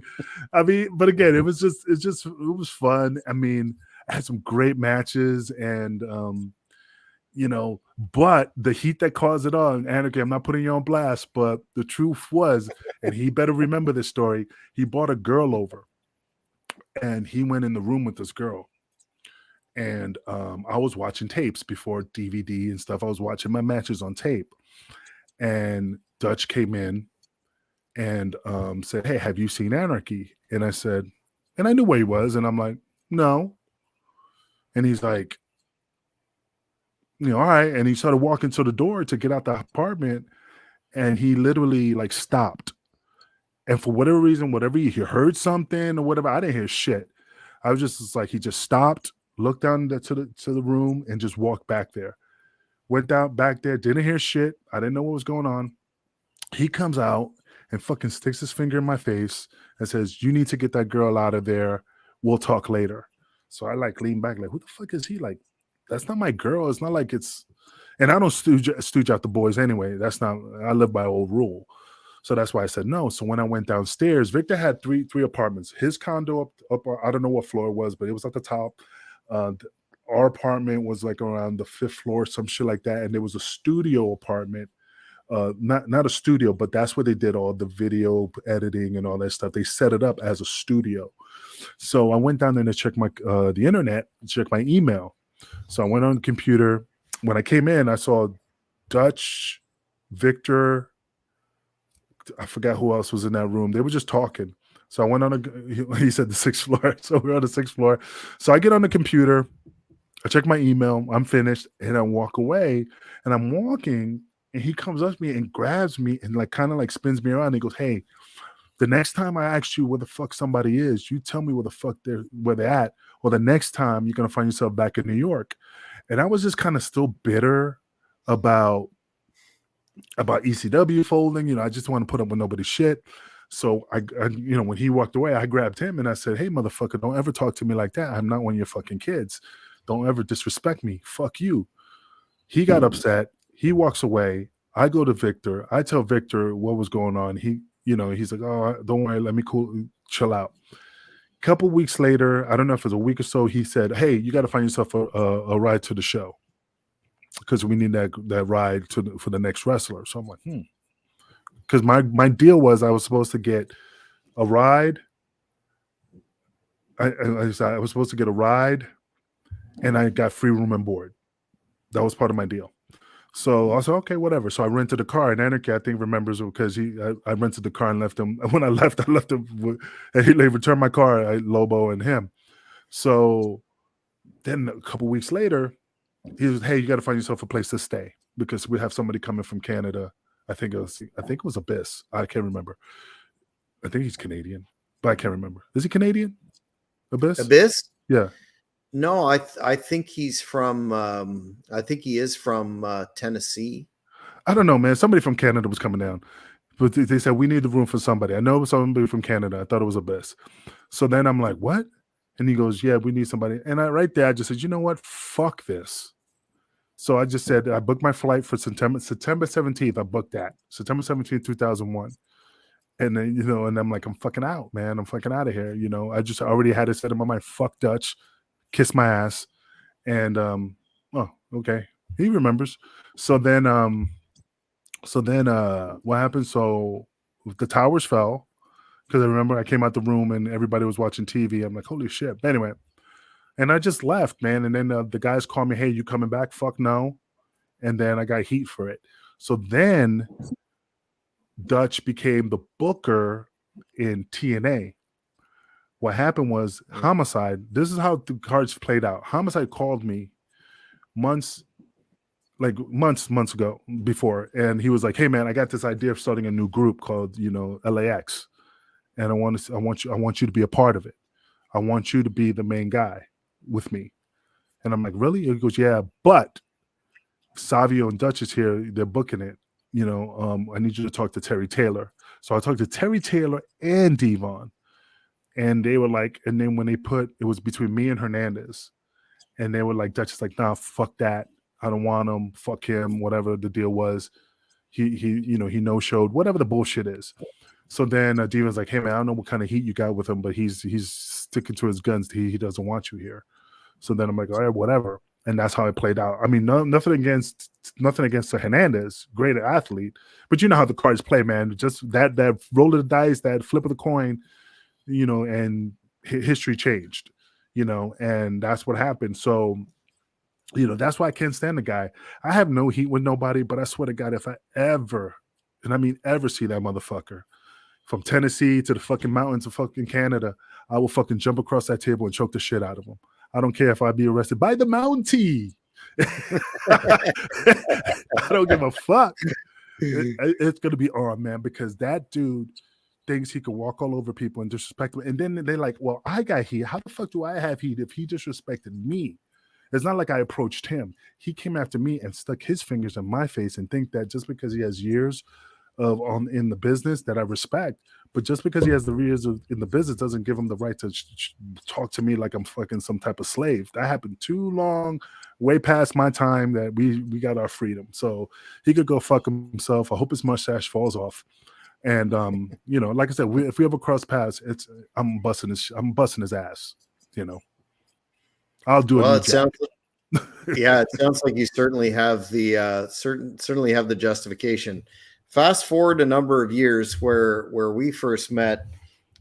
I mean, but again, it was fun. I mean, I had some great matches and, but the heat that caused it on, Anarchy, I'm not putting you on blast, but the truth was, and he better remember this story, he brought a girl over and he went in the room with this girl. And I was watching tapes before DVD and stuff. I was watching my matches on tape. And Dutch came in and said, hey, have you seen Anarchy? And I said, and I knew where he was. And I'm like, no. And he's like, All right. And he started walking to the door to get out the apartment, and he literally like stopped. And for whatever reason, whatever he heard something or whatever, I didn't hear shit. I was just like, he just stopped, looked down to the room, and just walked back there. Went down back there, didn't hear shit. I didn't know what was going on. He comes out and fucking sticks his finger in my face and says, "You need to get that girl out of there. We'll talk later." So I like lean back, like, who the fuck is he? Like, that's not my girl. It's not like it's, and I don't stooge out the boys anyway. That's not, I live by old rule. So that's why I said no. So when I went downstairs, Victor had three apartments. His condo up I don't know what floor it was, but it was at the top. Our apartment was like around the fifth floor, some shit like that. And there was a studio apartment, not a studio, but that's where they did all the video editing and all that stuff. They set it up as a studio. So I went down there to check my the internet, check my email. So I went on the computer. When I came in, I saw Dutch, Victor, I forgot who else was in that room. They were just talking. So I went on he said the sixth floor. So we're on the sixth floor. So I get on the computer, I check my email, I'm finished, and I walk away. And I'm walking, and he comes up to me and grabs me and like kind of like spins me around. And he goes, "Hey, the next time I ask you where the fuck somebody is, you tell me where they're at, or the next time you're gonna find yourself back in New York." And I was just kind of still bitter about ECW folding. I just want to put up with nobody's shit. So I, when he walked away, I grabbed him and I said, "Hey, motherfucker, don't ever talk to me like that. I'm not one of your fucking kids. Don't ever disrespect me. Fuck you." He got upset. He walks away. I go to Victor. I tell Victor what was going on. He's like, "Oh, don't worry. Let me chill out." A couple weeks later, I don't know if it was a week or so, he said, "Hey, you got to find yourself a ride to the show, because we need that ride for the next wrestler." So I'm like, because my deal was I was supposed to get a ride. I was supposed to get a ride, and I got free room and board. That was part of my deal. So I said, okay, whatever. So I rented a car, and Anarchy, I think, remembers it because I rented the car and left him. When I left him, and he returned my car, Lobo and him. So then a couple weeks later, he was, "Hey, you got to find yourself a place to stay because we have somebody coming from Canada." I think it was Abyss. I can't remember. I think he's Canadian, but I can't remember. Is he Canadian? Abyss? Abyss? Yeah. No, I think he's from. I think he is from Tennessee. I don't know, man. Somebody from Canada was coming down, but they said we need the room for somebody. I know it was somebody from Canada. I thought it was Abyss. So then I'm like, "What?" And he goes, "Yeah, we need somebody." And right there, I just said, "You know what? Fuck this." So I just said, I booked my flight for September 17th. I booked that September 17th, 2001. And then, and I'm like, I'm fucking out, man. I'm fucking out of here. I just already had it set in my mind. Fuck Dutch, kiss my ass. And, oh, okay. He remembers. So then, what happened? So the towers fell, because I remember I came out the room and everybody was watching TV. I'm like, holy shit. But anyway, and I just left, man. And then the guys called me, "Hey, you coming back?" Fuck no. And then I got heat for it. So then Dutch became the booker in TNA. What happened was Homicide. This is how the cards played out. Homicide called me months ago before, and he was like, "Hey, man, I got this idea of starting a new group called LAX, and I want you to be a part of it. I want you to be the main guy with me." And I'm like, "Really?" He goes, "Yeah, but Savio and Dutch is here. They're booking it. I need you to talk to Terry Taylor." So I talked to Terry Taylor and Devon, and they were like, and then when it was between me and Hernandez, and they were like, Dutch is like, "Nah, fuck that. I don't want him. Fuck him." Whatever the deal was, he no showed. Whatever the bullshit is. So then Devon's like, "Hey man, I don't know what kind of heat you got with him, but he's sticking to his guns. He doesn't want you here." So then I'm like, "All right, whatever." And that's how it played out. I mean, nothing against the Hernandez, great athlete, but you know how the cards play, man. Just that roll of the dice, that flip of the coin, and history changed, and that's what happened. So, that's why I can't stand the guy. I have no heat with nobody, but I swear to God, if I ever, and I mean ever, see that motherfucker from Tennessee to the fucking mountains of fucking Canada, I will fucking jump across that table and choke the shit out of him. I don't care if I be arrested by the Mountie. I don't give a fuck. It's gonna be on, man, because that dude thinks he can walk all over people and disrespect them. And then they're like, well, I got heat. How the fuck do I have heat if he disrespected me? It's not like I approached him. He came after me and stuck his fingers in my face and think that just because he has years of on in the business that I respect, but just because he has the years in the business doesn't give him the right to talk to me like I'm fucking some type of slave. That happened too long, way past my time that we got our freedom. So he could go fuck himself. I hope his mustache falls off. And like I said, if we ever cross paths, I'm busting his ass. I'll do a Well, new it job. it sounds like you certainly have the certainly have the justification. Fast forward a number of years where we first met,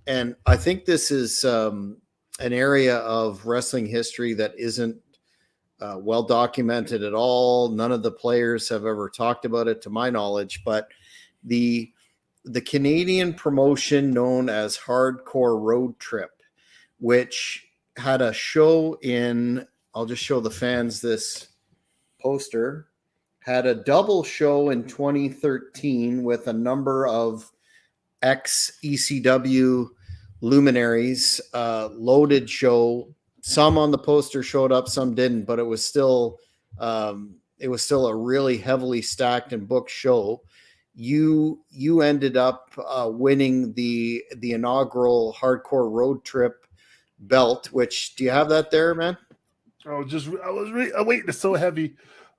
and I think this is an area of wrestling history that isn't well documented at all. None of the players have ever talked about it, to my knowledge. But the Canadian promotion known as Hardcore Road Trip, which had a show in, I'll just show the fans this poster, had a double show in 2013 with a number of ex ECW luminaries, loaded show. Some on the poster showed up, some didn't, but it was still a really heavily stacked and booked show. You ended up winning the inaugural Hardcore Road Trip belt. Which, do you have that there, man? Oh, wait, it's so heavy.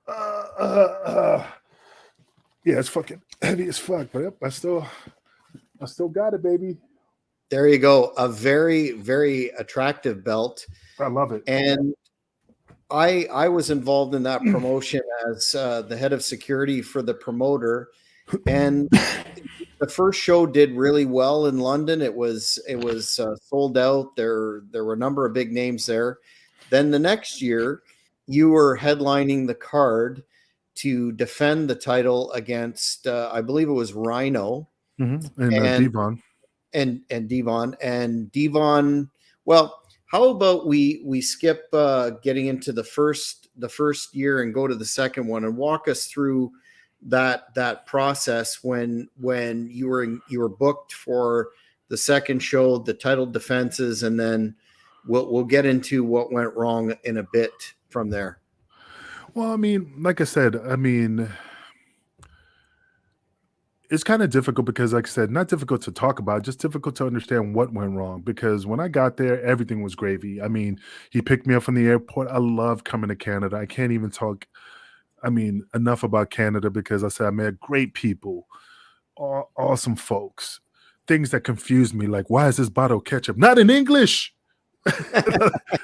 Yeah, it's fucking heavy as fuck. But yep, I still got it, baby. There you go. A very, very attractive belt. I love it. And I was involved in that promotion as the head of security for the promoter. And the first show did really well in London. It was sold out. There were a number of big names there. Then the next year, you were headlining the card to defend the title against, I believe it was Rhino, and Devon. And Devon. And Devon, well, how about we skip getting into the first year and go to the second one and walk us through that process when you were booked for the second show, the title defenses, and then we'll get into what went wrong in a bit from there. Well, I mean, like I said, it's kind of difficult because, like I said, not difficult to talk about, just difficult to understand what went wrong. Because when I got there, everything was gravy. I mean, he picked me up from the airport. I love coming to Canada. I can't even talk, enough about Canada because I said I met great people, awesome folks. Things that confused me, like, why is this bottle of ketchup not in English?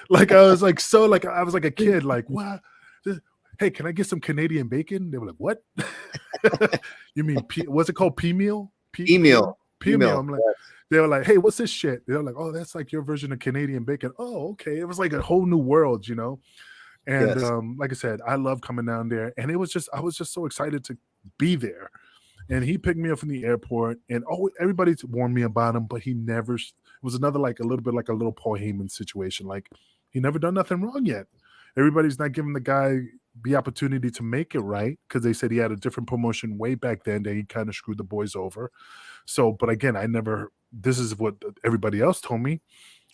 Like I was like I was like a kid, like, what? Hey, can I get some Canadian bacon? They were like, what? You mean what's it called? Pea meal? Pea meal. I'm like, they were like, hey, what's this shit? They were like, oh, that's like your version of Canadian bacon. Oh, okay. It was like a whole new world, And Yes. Like I said, I love coming down there, and I was just so excited to be there. And he picked me up from the airport, and everybody warned me about him, but he never. It was another like a little bit like a little Paul Heyman situation. Like he never done nothing wrong yet. Everybody's not giving the guy the opportunity to make it right because they said he had a different promotion way back then that he kind of screwed the boys over. So, but again, this is what everybody else told me.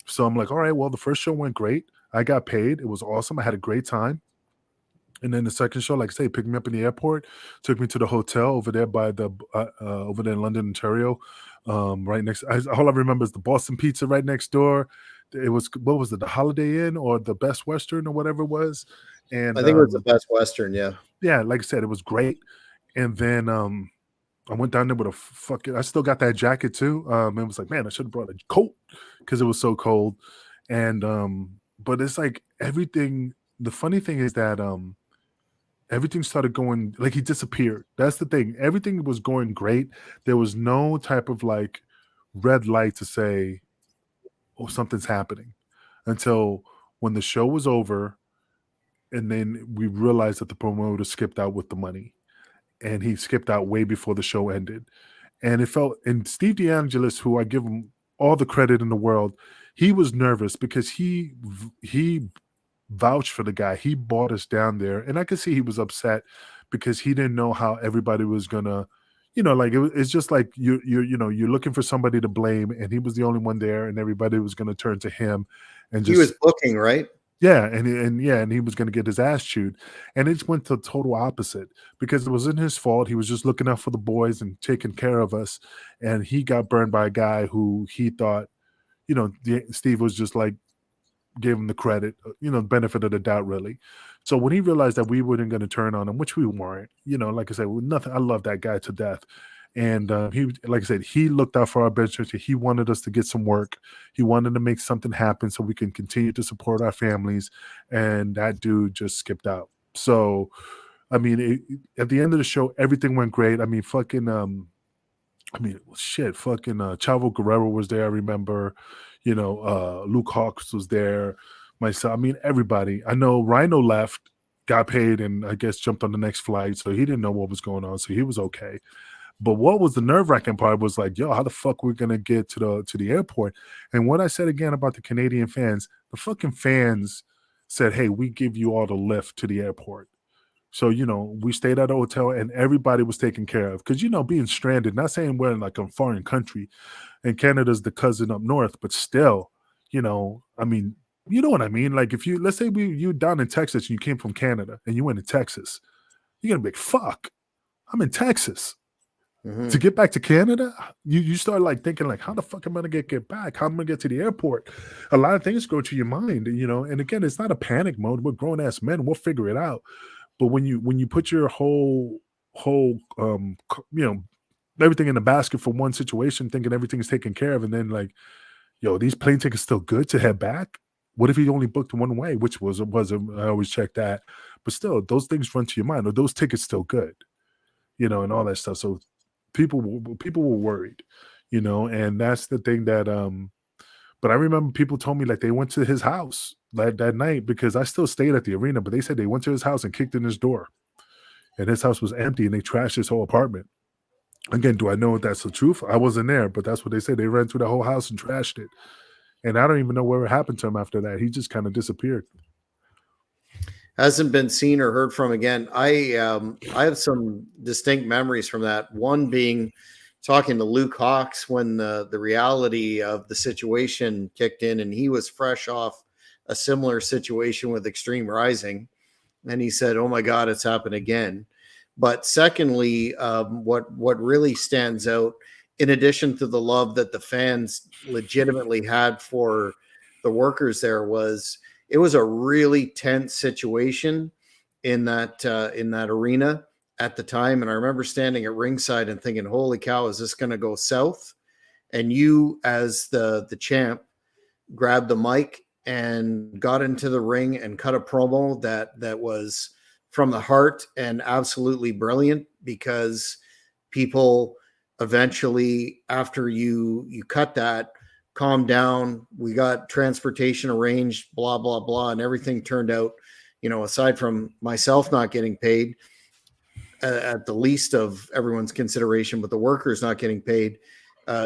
So I'm like, all right, well, the first show went great. I got paid. It was awesome. I had a great time. And then the second show, like I say, picked me up in the airport, took me to the hotel over there by over there in London, Ontario, right next. All I remember is the Boston Pizza right next door. It was, what was it, the Holiday Inn or the Best Western or whatever it was. And I think it was the Best Western, yeah. Yeah, like I said, it was great. And then I went down there with I still got that jacket too. It was like, man, I should have brought a coat because it was so cold. And but it's like everything. The funny thing is that everything started going, like, he disappeared. That's the thing. Everything was going great. There was no type of like red light to say, oh, something's happening, until when the show was over. And then we realized that the promoter skipped out with the money, and he skipped out way before the show ended. And Steve DeAngelis, who I give him all the credit in the world, he was nervous because he vouched for the guy. He brought us down there, and I could see he was upset because he didn't know how everybody was gonna, like it's just like you're looking for somebody to blame, and he was the only one there, and everybody was gonna turn to him, and He was just booking, right? yeah, and he was gonna get his ass chewed, and it just went to total opposite because it wasn't his fault. He was just looking out for the boys and taking care of us, and he got burned by a guy who he thought, Steve was just like gave him the credit, benefit of the doubt, really. So when he realized that we weren't going to turn on him, which we weren't, like I said, with nothing, I love that guy to death. And like I said, he looked out for our bench. He wanted us to get some work. He wanted to make something happen so we can continue to support our families. And that dude just skipped out. So, I mean, at the end of the show, everything went great. I mean, shit, fucking Chavo Guerrero was there. I remember, Luke Hawks was there. Myself, I mean, everybody. I know Rhino left, got paid, and I guess jumped on the next flight, so he didn't know what was going on, so he was okay. But what was the nerve wracking part was like, yo, how the fuck we're gonna get to the airport? And what I said again about the Canadian fans, the fucking fans said, hey, we give you all the lift to the airport. So, we stayed at a hotel and everybody was taken care of. Because, being stranded, not saying we're in like a foreign country and Canada's the cousin up north, but still, I mean, you know what I mean? Like if let's say you down in Texas and you came from Canada and you went to Texas, you're going to be like, fuck, I'm in Texas. To get back to Canada, you start like thinking like, how the fuck am I gonna get back? How am I gonna get to the airport? A lot of things go to your mind, and again, it's not a panic mode. We're grown ass men, we'll figure it out. But when you put your whole everything in the basket for one situation, thinking everything's taken care of, and then like, yo, these plane tickets still good to head back? What if he only booked one way, which wasn't I always check that, but still those things run to your mind. Are those tickets still good? And all that stuff. So people were worried, and that's the thing that but I remember people told me like they went to his house that night because I still stayed at the arena, but they said they went to his house and kicked in his door and his house was empty and they trashed his whole apartment. Again, do I know if that's the truth? I wasn't there, but that's what they said. They ran through the whole house and trashed it. And I don't even know what happened to him after that. He just kind of disappeared. Hasn't been seen or heard from again. I have some distinct memories from that. One being talking to Luke Hawks when the reality of the situation kicked in, and he was fresh off a similar situation with Extreme Rising, and he said, "Oh my God, it's happened again." But secondly, what really stands out, in addition to the love that the fans legitimately had for the workers there, was it was a really tense situation in that arena at the time. And I remember standing at ringside and thinking, holy cow, is this going to go south? And you, as the champ, grabbed the mic and got into the ring and cut a promo that was from the heart and absolutely brilliant, because people eventually, after you cut that, calm down. We got transportation arranged, blah, blah, blah. And everything turned out, aside from myself not getting paid at the least of everyone's consideration, but the workers not getting paid,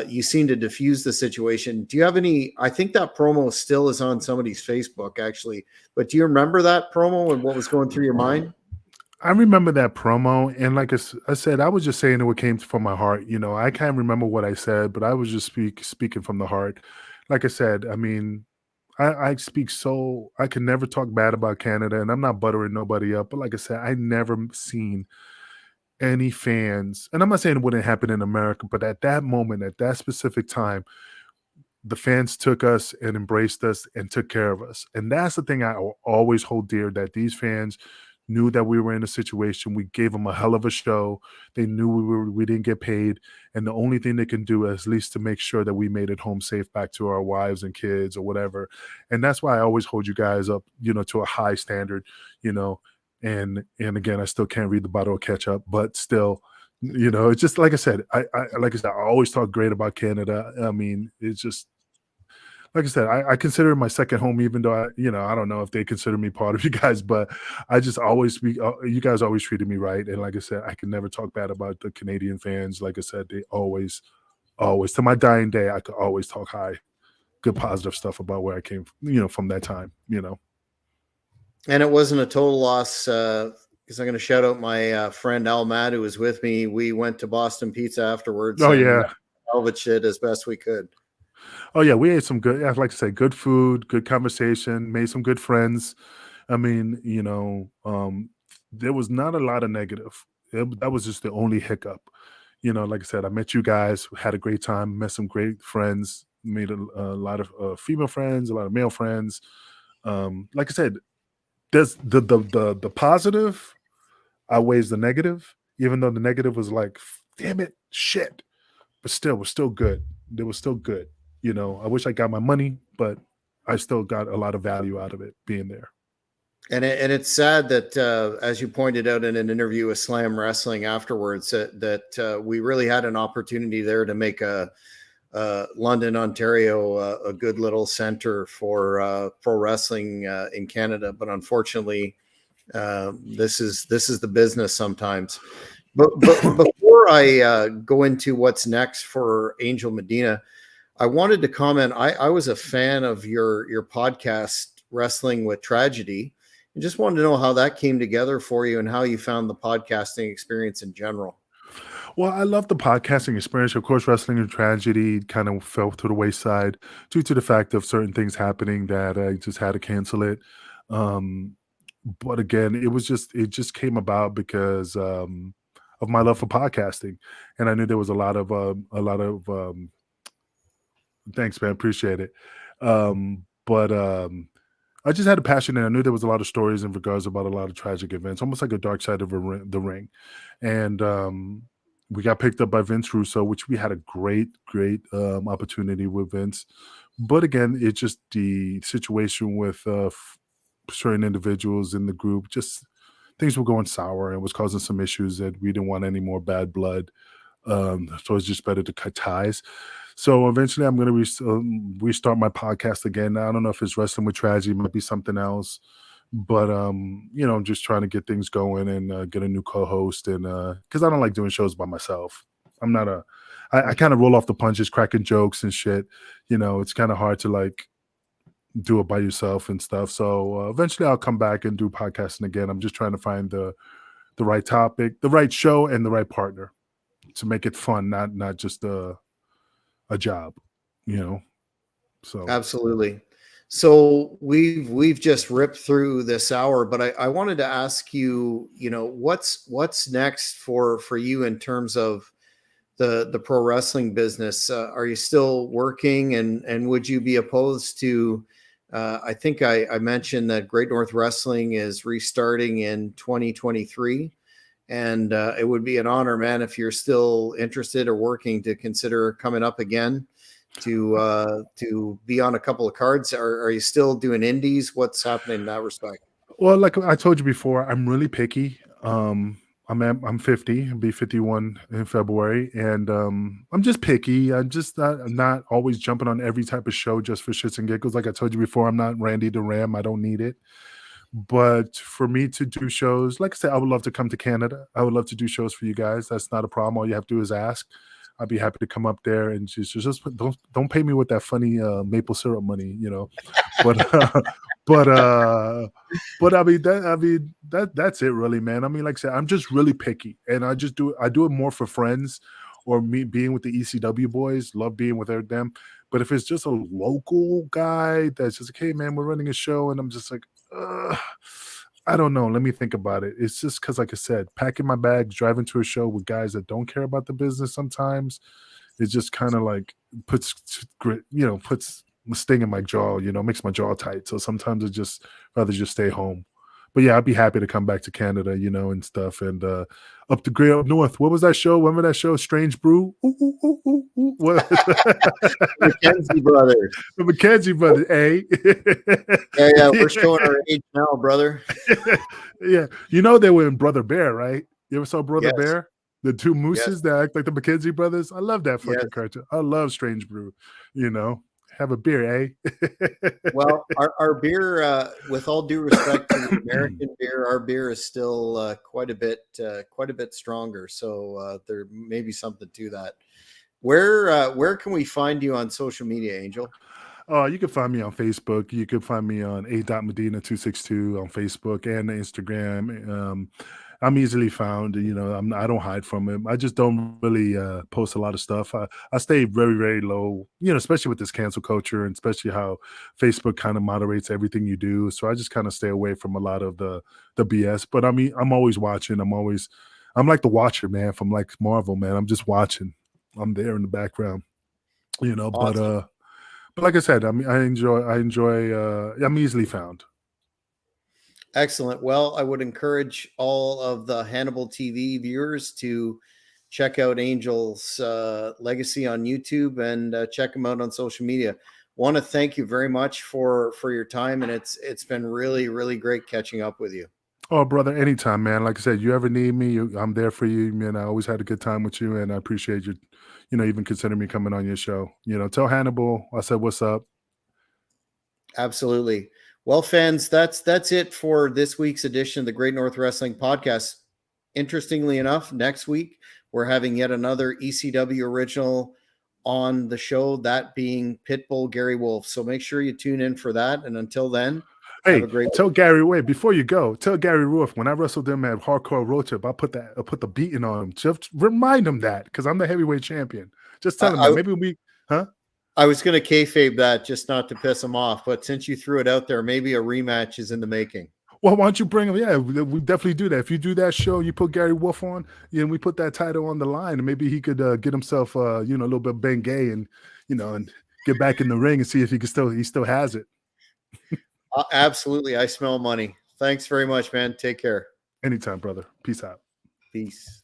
you seem to diffuse the situation. Do you have any, I think that promo still is on somebody's Facebook actually, but do you remember that promo and what was going through your mind? I remember that promo, and like I said, I was just saying what came from my heart. I can't remember what I said, but I was just speaking from the heart. Like I said, I mean, I speak so I can never talk bad about Canada, and I'm not buttering nobody up. But like I said, I never seen any fans, and I'm not saying it wouldn't happen in America, but at that moment, at that specific time, the fans took us and embraced us and took care of us. And that's the thing I always hold dear, that these fans knew that we were in a situation. We gave them a hell of a show. They knew we didn't get paid. And the only thing they can do is at least to make sure that we made it home safe back to our wives and kids or whatever. And that's why I always hold you guys up, to a high standard, and again, I still can't read the bottle of ketchup, but still, it's just like I said, I always talk great about Canada. I mean, it's just like I said, I consider it my second home, even though I don't know if they consider me part of you guys, but I just always speak. You guys always treated me right, and like I said, I can never talk bad about the Canadian fans. Like I said, they always, to my dying day, I could always talk high, good, positive stuff about where I came, from that time. And it wasn't a total loss, because I'm going to shout out my friend Al Matt, who was with me. We went to Boston Pizza afterwards Oh and yeah. salvaged it as best we could. Oh yeah, we ate some good. I'd like to say good food, good conversation, made some good friends. I mean, there was not a lot of negative. That was just the only hiccup. Like I said, I met you guys, had a great time, met some great friends, made a lot of female friends, a lot of male friends. Like I said, there's the positive outweighs the negative, even though the negative was like, damn it, shit, but still was still good. It was still good. I wish I got my money, but I still got a lot of value out of it being there. And it's sad that, as you pointed out in an interview with Slam Wrestling afterwards, that we really had an opportunity there to make a London, Ontario, a good little center for pro wrestling in Canada. But unfortunately, this is the business sometimes. But before I go into what's next for Angel Medina, I wanted to comment. I was a fan of your podcast, Wrestling with Tragedy, and just wanted to know how that came together for you and how you found the podcasting experience in general. Well, I love the podcasting experience. Of course, wrestling and tragedy kind of fell to the wayside due to the fact of certain things happening that I just had to cancel it. Um, but again, it just came about because of my love for podcasting, and I knew there was a lot of thanks, man, appreciate it. But I just had a passion, and I knew there was a lot of stories in regards about a lot of tragic events, almost like a dark side of the ring. And we got picked up by Vince Russo, which we had a great opportunity with Vince. But again, it's just the situation with certain individuals in the group. Just things were going sour and was causing some issues that we didn't want any more bad blood. So it's just better to cut ties. So eventually, I'm going to restart my podcast again. I don't know if it's Wrestling with Tragedy, it might be something else, but I'm just trying to get things going and get a new co-host, and because I don't like doing shows by myself. I'm not a, I kind of roll off the punches, cracking jokes and shit. It's kind of hard to like do it by yourself and stuff. So eventually, I'll come back and do podcasting again. I'm just trying to find the right topic, the right show, and the right partner to make it fun, not just a job, you know. So Absolutely. So we've just ripped through this hour, but I wanted to ask you, what's next for you in terms of the pro wrestling business? Are you still working, and would you be opposed to? I think I mentioned that Great North Wrestling is restarting in 2023, and it would be an honor, man, if you're still interested or working to consider coming up again to be on a couple of cards. Are you still doing indies? What's happening in that respect? well, like I told you before, I'm really picky. I'm 50, I'll be 51 in February, and I'm just picky. I'm not always jumping on every type of show just for shits and giggles. Like I told you before, I'm not Randy the Ram. I don't need it. But for me to do shows, like I said, I would love to come to Canada. I would love to do shows for you guys. That's not a problem. All you have to do is ask. I'd be happy to come up there and don't pay me with that funny maple syrup money. But but but that's it really, man. I mean, like I said, I'm just really picky, and I do it more for friends or me being with the ECW boys. Love being with them. But if it's just a local guy that's just like, hey man, we're running a show, and I'm just like, uh, I don't know. Let me think about it. It's just because, like I said, packing my bags, driving to a show with guys that don't care about the business sometimes, it just kind of like puts a sting in my jaw, makes my jaw tight. So sometimes I just rather just stay home. But yeah, I'd be happy to come back to Canada, and stuff. And up the great up north. What was that show? Remember that show, Strange Brew? Ooh, ooh, ooh, ooh, ooh. What? McKenzie brothers. The McKenzie brothers, Yeah, eh? we're showing our age now, brother. Yeah, they were in Brother Bear, right? You ever saw Brother Yes, Bear? The two yes, mooses that act like the McKenzie brothers. I love that yes. fucking cartoon. I love Strange Brew. You know, have a beer, eh? Well, our beer, with all due respect to the American beer, our beer is still quite a bit stronger. So there may be something to that. Where can we find you on social media, Angel? You can find me on Facebook. You can find me on a.medina262 on Facebook and Instagram. I'm easily found. I don't hide from it. I just don't really post a lot of stuff. I stay very, very low, especially with this cancel culture and especially how Facebook kind of moderates everything you do. So I just kind of stay away from a lot of the BS. But I mean, I'm always watching. I'm like the watcher, man, from like Marvel, man. I'm just watching. I'm there in the background, you know, but Awesome. uh but like I said, I mean, I'm easily found. Excellent. Well, I would encourage all of the Hannibal TV viewers to check out Angel's legacy on YouTube and check him out on social media. Want to thank you very much for your time, and it's been really really great catching up with you. Oh, brother, anytime, man. Like I said, you ever need me, I'm there for you, man. I always had a good time with you, and I appreciate you, even considering me coming on your show. Tell Hannibal I said what's up. Absolutely. Well, fans, that's it for this week's edition of the Great North Wrestling Podcast. Interestingly enough, next week we're having yet another ECW original on the show, that being Pitbull Gary Wolf. So make sure you tune in for that. And until then, have a Hey, great tell week. Gary wait before you go. Tell Gary Wolf when I wrestled him at Hardcore Road Trip, I put the beating on him. Just remind him that because I'm the heavyweight champion. Just I, tell him that. I, Maybe huh? I was going to kayfabe that just not to piss him off, but since you threw it out there, maybe a rematch is in the making. Well, why don't you bring him? Yeah, we definitely do that. If you do that show, you put Gary Wolf on, we put that title on the line, and maybe he could get himself, a little bit Bengay and get back in the ring and see if he still has it. Absolutely. I smell money. Thanks very much, man. Take care. Anytime, brother. Peace out. Peace.